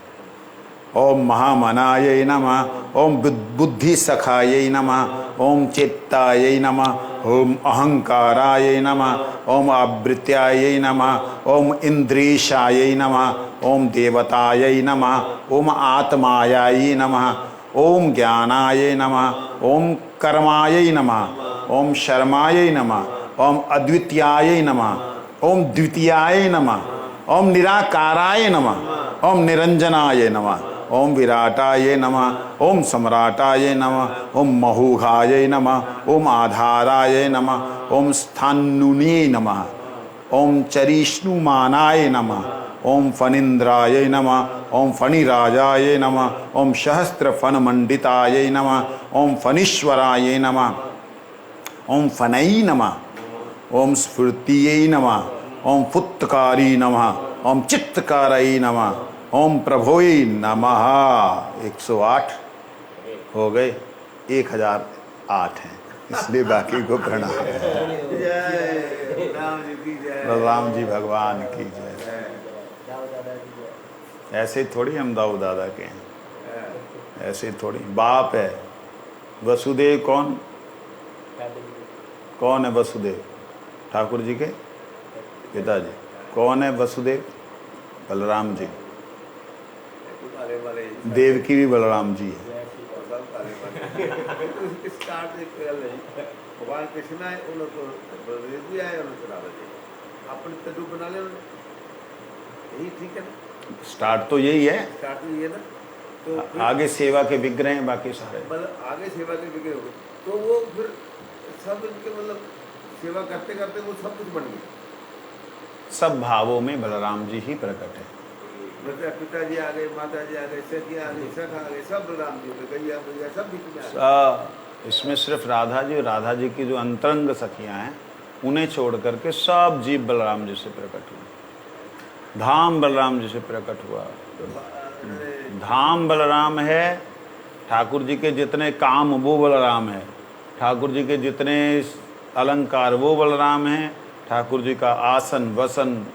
ओम महामनाय नमः, ओम बुद्धि सखाय नमः, ओम चित्ताय नमः, ओम अहंकाराय नमः, ओम आवृत्याय नमः, ओम इंद्रिशाय नमः, ओम देवताय नमः, ओम आत्मायाय नमः, ओम ज्ञानाय नमः, ओम कर्माय नमः, ओम शर्मायै नमः, ओम अद्वितीयायै नमः, ओम द्वितीयायै नमः, ओम निराकाराय नमः, ओम निरंजनाय नमः, ओम विराटाय नमः, ओम सम्राटाय नमः, ओम महुघाय नमः, ओम आधाराय नमः, ओम स्थानुने नमः, ओम चरिष्णुमानाय नमः, ओम फणीन्द्राय नमः, ओम फणिराजाय नमः, ओम सहस्त्र फणमंडिताय नमः, ओम फणीश्वराय नमः, ओम फणै नमः, ओम स्फूर्तियै नमः, ओम फुत्कारी नमः, ओम चित्तकारै नमः, ओम प्रभोये नमः। 108 हो गए, 1008 हैं, इसलिए बाकी को प्रणाम। जय राम जी की जय। बलराम जी भगवान की जय। ऐसे थोड़ी हम दाऊ दादा के हैं, ऐसे थोड़ी। बाप है वसुदेव, कौन है वसुदेव? ठाकुर जी के पिताजी। कौन है वसुदेव? बलराम जी। काले वाले देवकी भी बलराम जी है। सब काले वाले स्टार्ट एक गल है भगवान कृष्ण आए उन्होंने तो बलदेव भी आए उन्होंने तो राधा जी अपने तदू बना ले उन्होंने, यही ठीक है ना? स्टार्ट तो यही है, स्टार्ट तो ये ना, तो फिर आगे सेवा के विग्रह हैं बाकी सारे। मतलब आगे सेवा के बिगड़े हो गए तो वो फिर सब इनके मतलब सेवा करते करते वो सब कुछ बन गए। सब भावों में बलराम जी ही प्रकट है। मतलब पिताजी आ गए, माता जी आ गए, सखिया आ गई, सख आ गए, सब बलराम जी हो गए, गैया भैया सब बीच में आ गए। इसमें सिर्फ राधा जी और राधा जी की जो अंतरंग सखियां हैं उन्हें छोड़ करके सब जीव बलराम जी से प्रकट हुए। धाम बलराम जी से प्रकट हुआ। धाम बलराम है। ठाकुर जी के जितने काम वो बलराम है। ठाकुर जी के जितने अलंकार वो बलराम हैं। ठाकुर जी का आसन वसन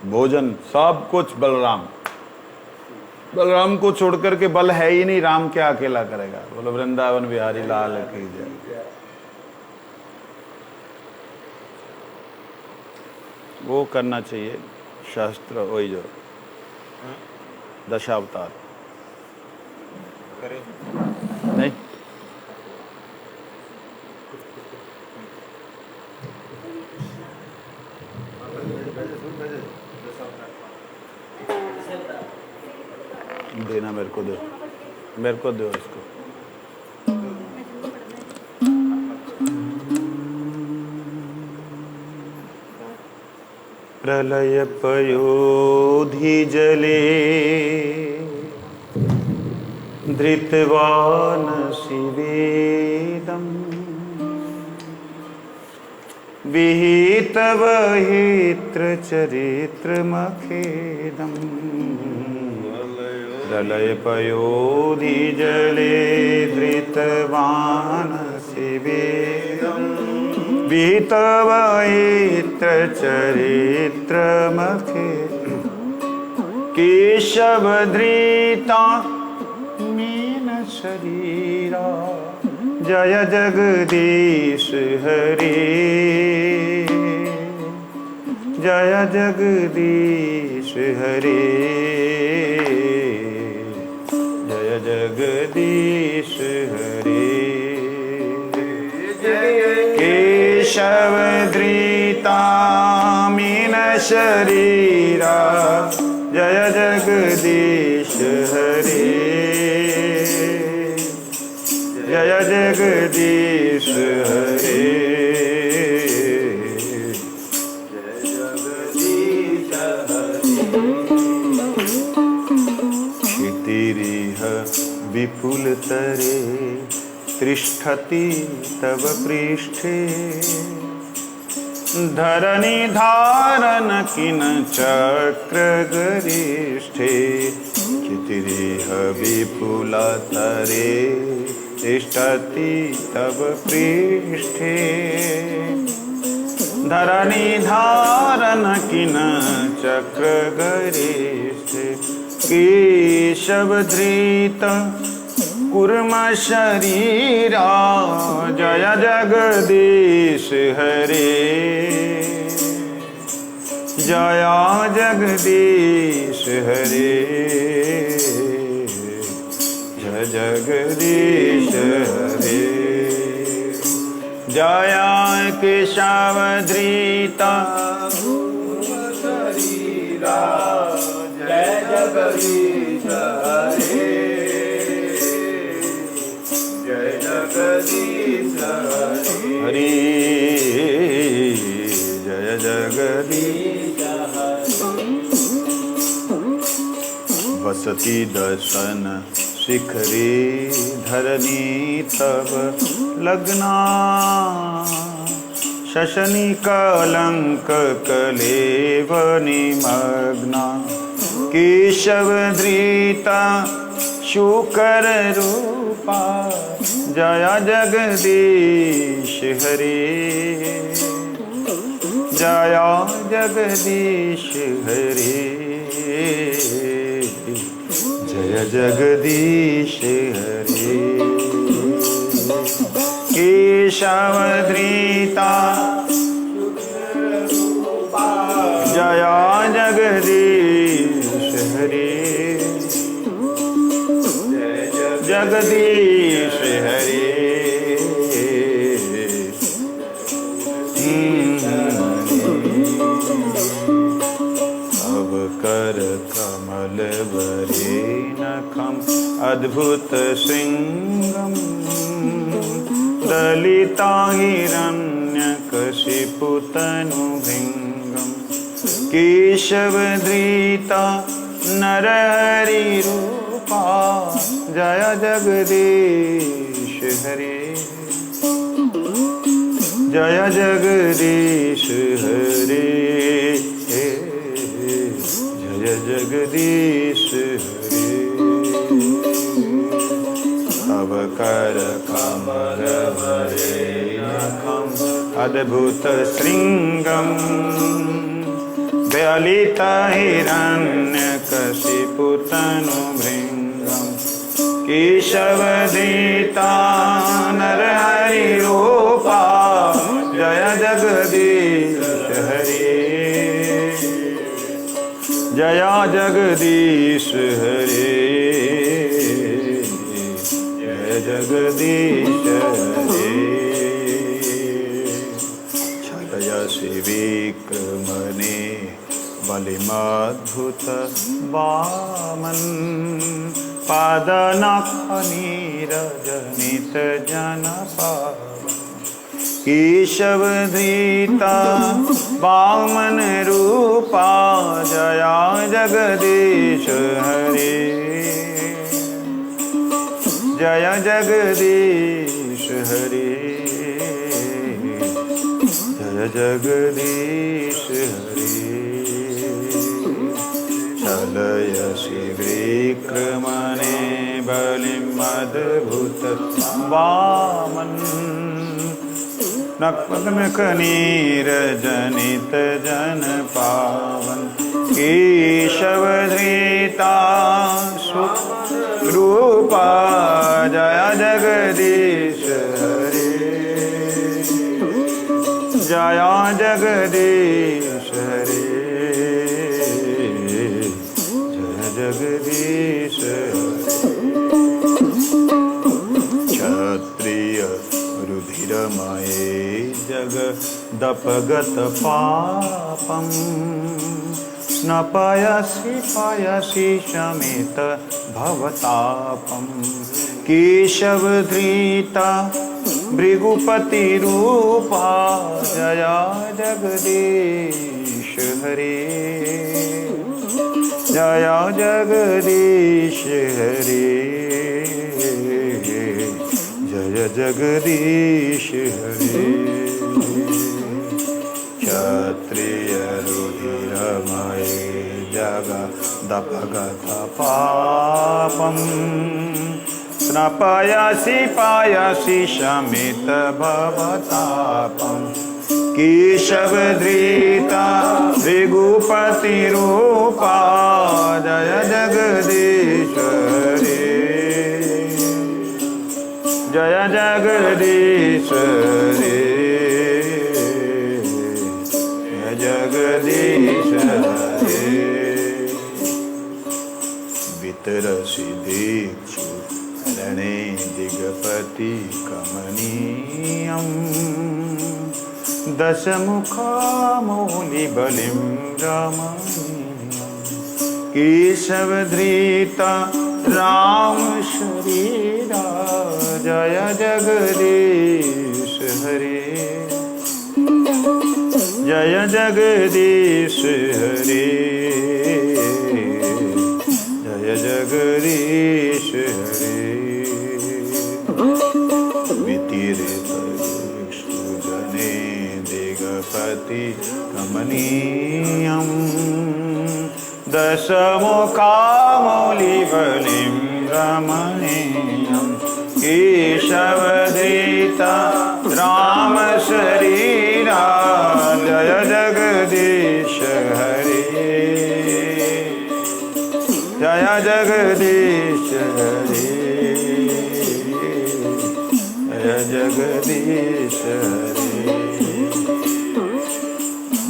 भोजन सब कुछ बलराम। बलराम को छोड़ करके बल है ही नहीं, राम क्या अकेला करेगा। बोलो वृंदावन बिहारी लाल की जय। वो करना चाहिए शास्त्र, वही जो दशावतार करें। नहीं। देना मेरे को, दो मेरे को, दो इसको। प्रलय पयोधि जले धृतवान शिवेदम् विहितवहित्र चरित्रमखेदम्। प्रलय पयोधि जले धृतवान शिवेदम् विहितवहित्र चरित्रमखेदम्। केशवधृता मीन शरीरा जय जगदीश हरे। जय जगदीश हरे। जय जगदीश हरे। केशवधृता मीन शरीरा जय जगदीश हरे। जय जगदीश हरे। जय जगदीश हरे। क्षितिरिह विपुलतरे तिष्ठति तव पृष्ठे। धरणी धारन किन चक्र गरिष्ठे। क्षितिरिह विपुलतरे तिष्ठति तव पृष्ठे। धरणी धारन किन चक्र गरिष्ठे। केशवधृत कुर्म शरीरा जय जगदीश हरे। जय जगदीश हरे। जय जगदीश हरे। जय केशव धृता शरीरा जय जगदीश हरे जय जगदीश हरे जय जगदीश बसती दर्शन शिखरे धरनी तब लग्ना शशनी कलंक कलेव निमग्ना केशव धृता शुकर रूपा जय जगदीश हरे जय जगदीश हरे जय जगदीश हरे केशव धृता जय जगदीश हरे जगदीश हरे अब कर कमल वरे नखम अद्भुत श्रृंगम दलिता हिरण्यकशिपु तनु भृंगम केशव धृता नरहरि रूपा जय जगदीश हरे जय जगदीश हरे जय जगदीश हरे अब कर कमल वरे नखम अद्भुत श्रृंगम दलिता हिरण्यकशिपु तनु भृंगम केशव धृता नरहरि रूपा जय जगदीश हरे जय जगदीश हरे जय जगदीश हरे छलयसि विक्रमणे बलिमद्भुत वामन पादनखनीरजनित जन पावन केशव धृता वामन रूपा जय जगदीश हरे जय जगदीश हरे जय जगदीश हरे चलयसि विक्रमणे बलिमद्भुत वामन नखनीरजनित जन पावन केशव धृता रूपा जय जगदीश हरे जय जगदीश हरे जय जगदीश क्षत्रिय रुधिरमये जगदपगत पापम स्नपयसि पयसि शमित भवतापम केशव धृता भृगुपति रूपा जय जगदीश हरे जय जगदीश हरे जय जगदीश हरे क्षत्रिय रुधिरमये जगदपगत पापम स्नपयसि पयसि शमित भवतापम केशव धृता भृगुपति रूपा जय जगदीश हरे जय जगदीश हरे जय जगदीश हरे वितरसि दीक्षु रणे दिगपति कमनीयं दशमुखामौलिबलिं रमणीयं केशवधृता राम शरीरा जय जगदीश हरे जय जगदीश हरे जय जगदीश हरे वितीर्तजने दिगपति कमनीयं दशमुखामौलिबलिं रमणीयं केशवधृता राम शरीरा जय जगदीश हरे जय जगदीश हरे जय जगदीश हरे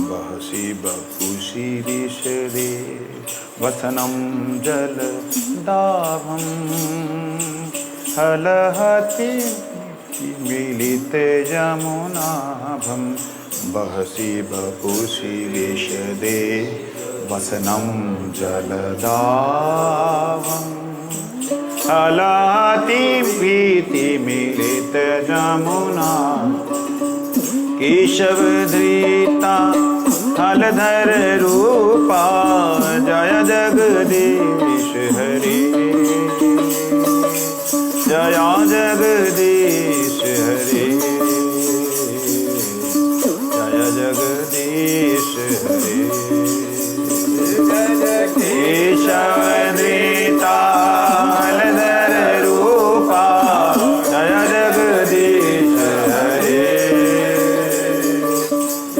बहसी बपुषी दिशदे वसनं जलदाभं हलहति मिलित यमुनाभं बहसी बपुषी विशदे वसनं जलदाभं हलहति भीति मिलित यमुना केशवधृता हलधर रूपा जय जगदीश हरे जय जगदीश हरे जय जगदीश हरे केशवधृता हलधर रूपा जय जगदीश हरे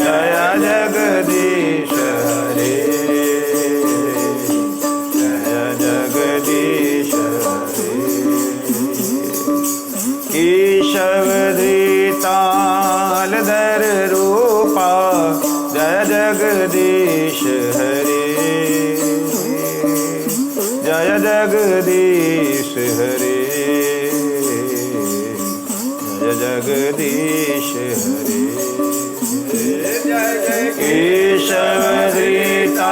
जय जगदीश हरे जय जगदीश हरे केशवधृता हलधर रूपा जय जगदीश हरे जय जगदीश हरे जय जगदीश हरे केशवधृता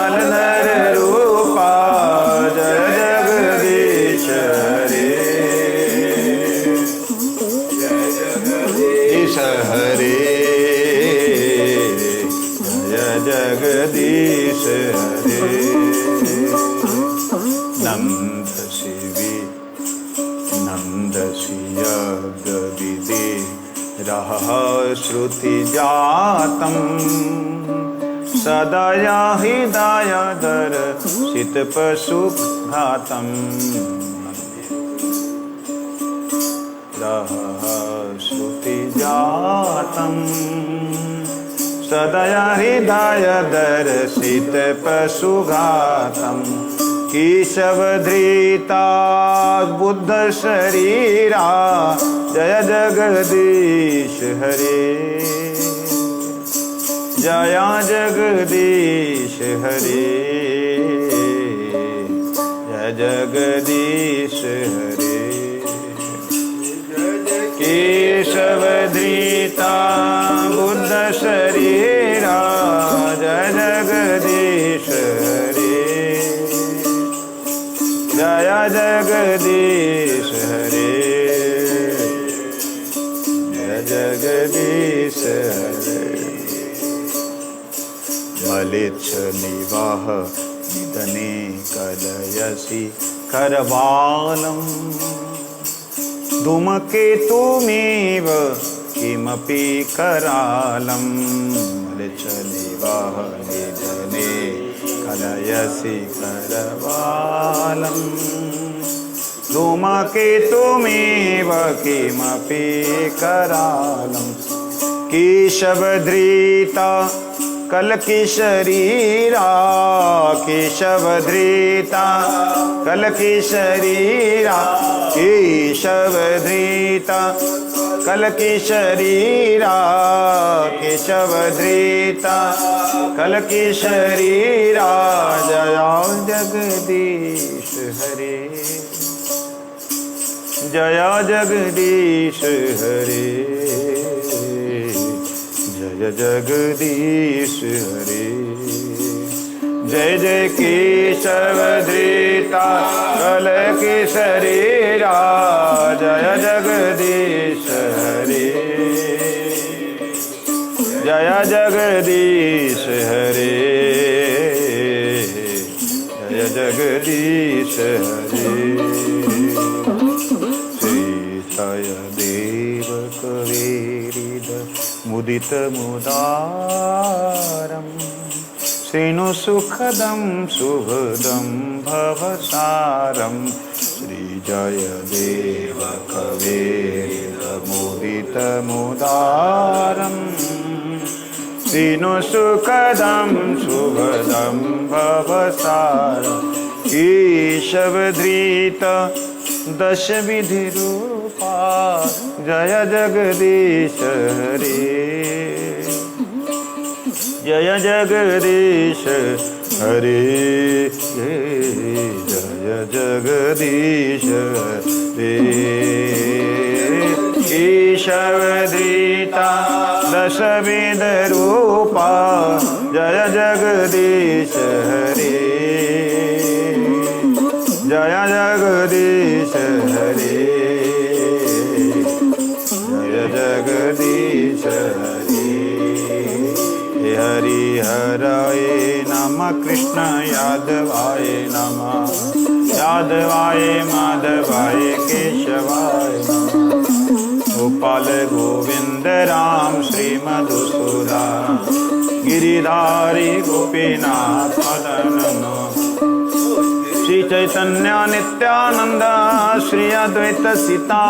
हलधर रूपा जय जगदीश हरे जय जगदीश हरे जय जगदीश हरे नंद शिवी नंद सियगविदे रह श्रुति जातं सदया हृदय दर्शित पशुघातं रह श्रुति जातं सदया हृदय दर्शित पशुघातं केशवधृता बुद्ध शरीरा जय जगदीश हरे जय जगदीश हरे जय जगदीश हरे केशवधृता बुद्ध शरीरा जय जगदीश हरे जय जगदीश हरे जय जगदीश हरे मलिच्छ निवाह निधने कलयसि करवालं धूमकेतुमेव किमपि करालं मलिच्छ निवाह निधने कलयसि करवालं धूमकेतुमेव किमपि करालं केशवधृता कलकी शरीरा केशवधृता कलकी शरीरा केशवधृता कलकी शरीरा केशवधृता कलकी शरीरा जय जगदीश हरे जय जगदीश हरे, जय जगदीश हरे। जय जय केशव धृता कल केसरीरा, जय जगदीश हरे, जय जगदीश हरे, जय जगदीश हरे। श्री जय देव कवेरिद मुदित मुदारम, श्रीनु सुखदं शुभदं भवसारं। श्री जय देव कवेरिद मुदित मुदारम, श्रीनु सुखदं शुभदं भवसारम्। केशवधृत दशविधिरूपा, जय जगदीश हरे, जय जगदीश हरे, जय जगदीश हरे। केशवधृता दशविधरूपा, जय जगदीश हरे, जय जगदीश हरे, जय जगदीश हरे। हरि हराय नमः, कृष्ण यादवाय नमः, यादवाय माधवाय केशवाय नमः। गोपाल गोविंद राम श्री मधुसूदन, गिरिधारी गोपीनाथ मदन मोहन। श्री चैतन्य नित्यानंद श्री अद्वैत सीता,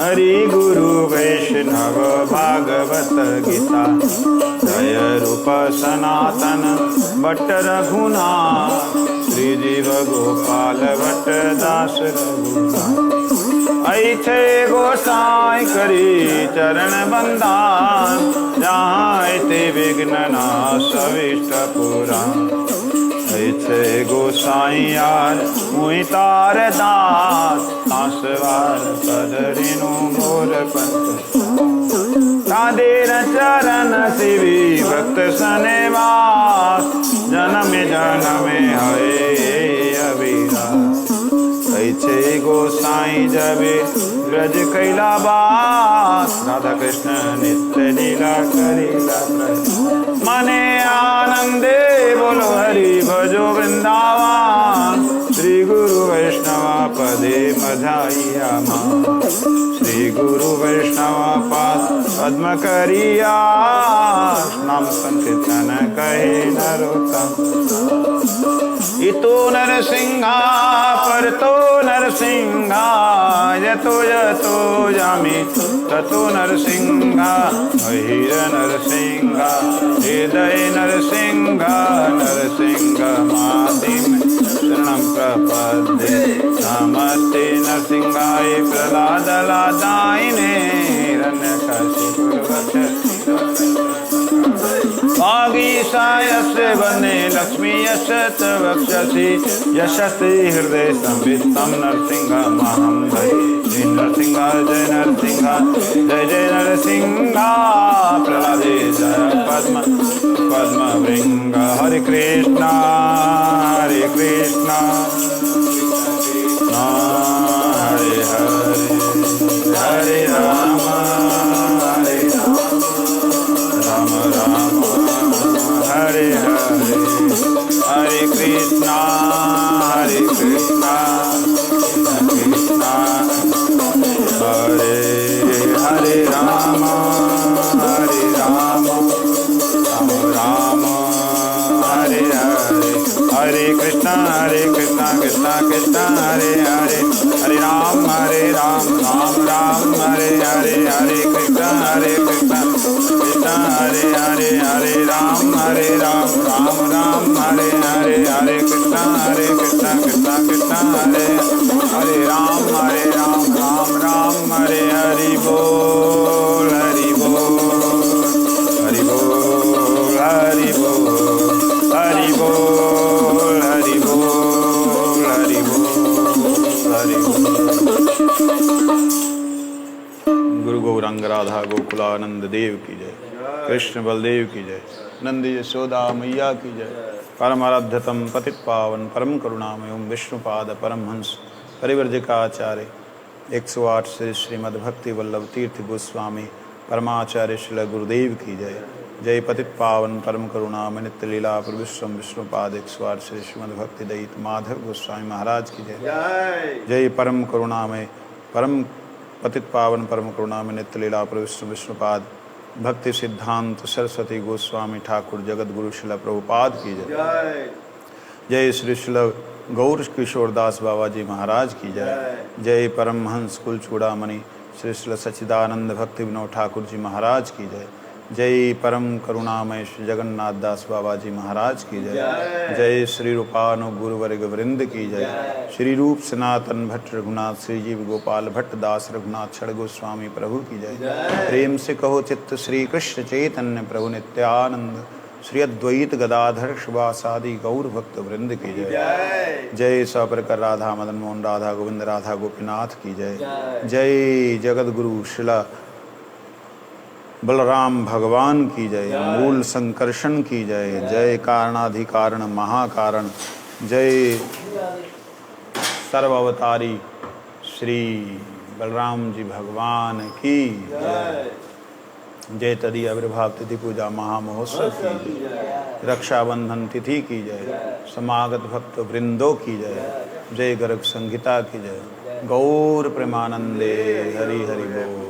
हरि गुरु वैष्णव भागवत गीता। जय रूप सनातन भट्ट रघुनाथ, श्री जीव गोपाल भट्ट दास रघुनाथ। ऐथे गोसाई करी चरण बंदान, जहाँ ते विघ्न नाश अविष्ट पुराण। ऐथे गोसाई यार मुहि तार दास, आसवार पदरिनु मोर पंथ। तादेर चरण शिवी भक्त सनेवास, जन्म जन्म हरे अविनाश। ऐसे गोसाई जबे ब्रज कैला बास, राधा कृष्ण नित्य लीला करीला प्रयास। मने आनंदे बोलो हरि भजो वृंदावन, श्री गुरु वैष्णव पदे मधाइया मा। श्री गुरु वैष्णव पाद पद्म करिया, नाम संकीर्तन कहे नरोत्तम। इतो नरसिंहा परतो नरसिंहा, यतो यतो जामि ततो नरसिंहा। महिर नरसिंहा हृदय नरसिंहा, नरसिंह मादिम शरणं प्रपद्ये। नमस्ते नरसिंहाय प्रह्लादलादायिने, हिरण्यकशिपुर्वक्षस्थि। वागीशायस्य वने लक्ष्मी यशत वक्षसि, यशस्ति हृदय संवित्तं नरसिंहमहं भजे। जय नरसिंह जय नरसिंह, जय जय नरसिंह। प्रह्लादे जय पद्म पद्मभृंग। हरे कृष्णा हरे कृष्णा, हरे हरे हरे राम हरे राम, राम राम हरे हरे। हरे कृष्णा हरे कृष्णा, कृष्णा हरे हरे राम हरे राम, राम राम हरे हरे। हरे कृष्णा कृष्णा कृष्णा हरे हरे, हरे राम राम राम हरे हरे। हरे कृष्णा कृष्णा कृष्णा हरे हरे, हरे राम राम राम हरे हरे। हरे कृष्णा कृष्णा कृष्णा हरे, हरे राम राम हरे। हरि बोल हरि बोल हरि बोल हरि बोल हरि बोल हरि बोल हरि बोल हरि बोल। प्रेमानंद देव की जय, कृष्ण बलदेव की जय, नंदी यशोदा मैया की जय। परम आराध्यतम पतित पावन परम करुणामय विष्णुपाद परमहंस परिवर्जिकाचार्य 108 श्री श्रीमद्भक्ति वल्लभ तीर्थ गोस्वामी परमाचार्य श्री गुरुदेव की जय। जय पतित पावन परम करुणामय नित्य लीला प्रविश्वम विष्णुपाद 108 श्री श्रीमद्भक्ति दयित माधव गोस्वामी महाराज की जय। जय परम करुणामय परम पतित पावन परम करुणामय नित्य लीला प्रविश्व विष्णुपाद भक्ति सिद्धांत सरस्वती गोस्वामी ठाकुर जगत गुरु शिला प्रभुपाद की जय। जय श्री शिला गौर किशोरदास बाबा जी महाराज की जय। जय परमहंस कुल चूड़ामणि श्री शिला सच्चिदानंद भक्ति विनोद ठाकुर जी महाराज की जय। जय परम करुणामय श्री जगन्नाथ दास बाबा जी महाराज की जय। जय श्री रूपानु गुरुवर्ग वृंद की जय। श्री रूप सनातन भट्ट रघुनाथ श्री जीव गोपाल भट्ट दास रघुनाथ छड़ गोस्वामी प्रभु की जय। प्रेम से कहो चित्त श्री कृष्ण चैतन्य प्रभु नित्यानंद श्री अद्वैत गदाधर शिवासादि गौर भक्त वृंद की जय। जय सप्रकर राधा मदन मोहन राधा गोविंद राधा गोपीनाथ की जय। जय जगत गुरु शिला बलराम भगवान की जय। मूल संकर्षण की जय। जय कारणाधिकारण महाकारण। जय सर्वावतारी श्री बलराम जी भगवान की जय। जय तदीय आविर्भाव तिथि पूजा महामहोत्सव की जय। रक्षाबंधन तिथि की जय। समागत भक्त वृंदों की जय। जय गर्ग संहिता की जय। गौर प्रेमानंदे हरि हरि बोल।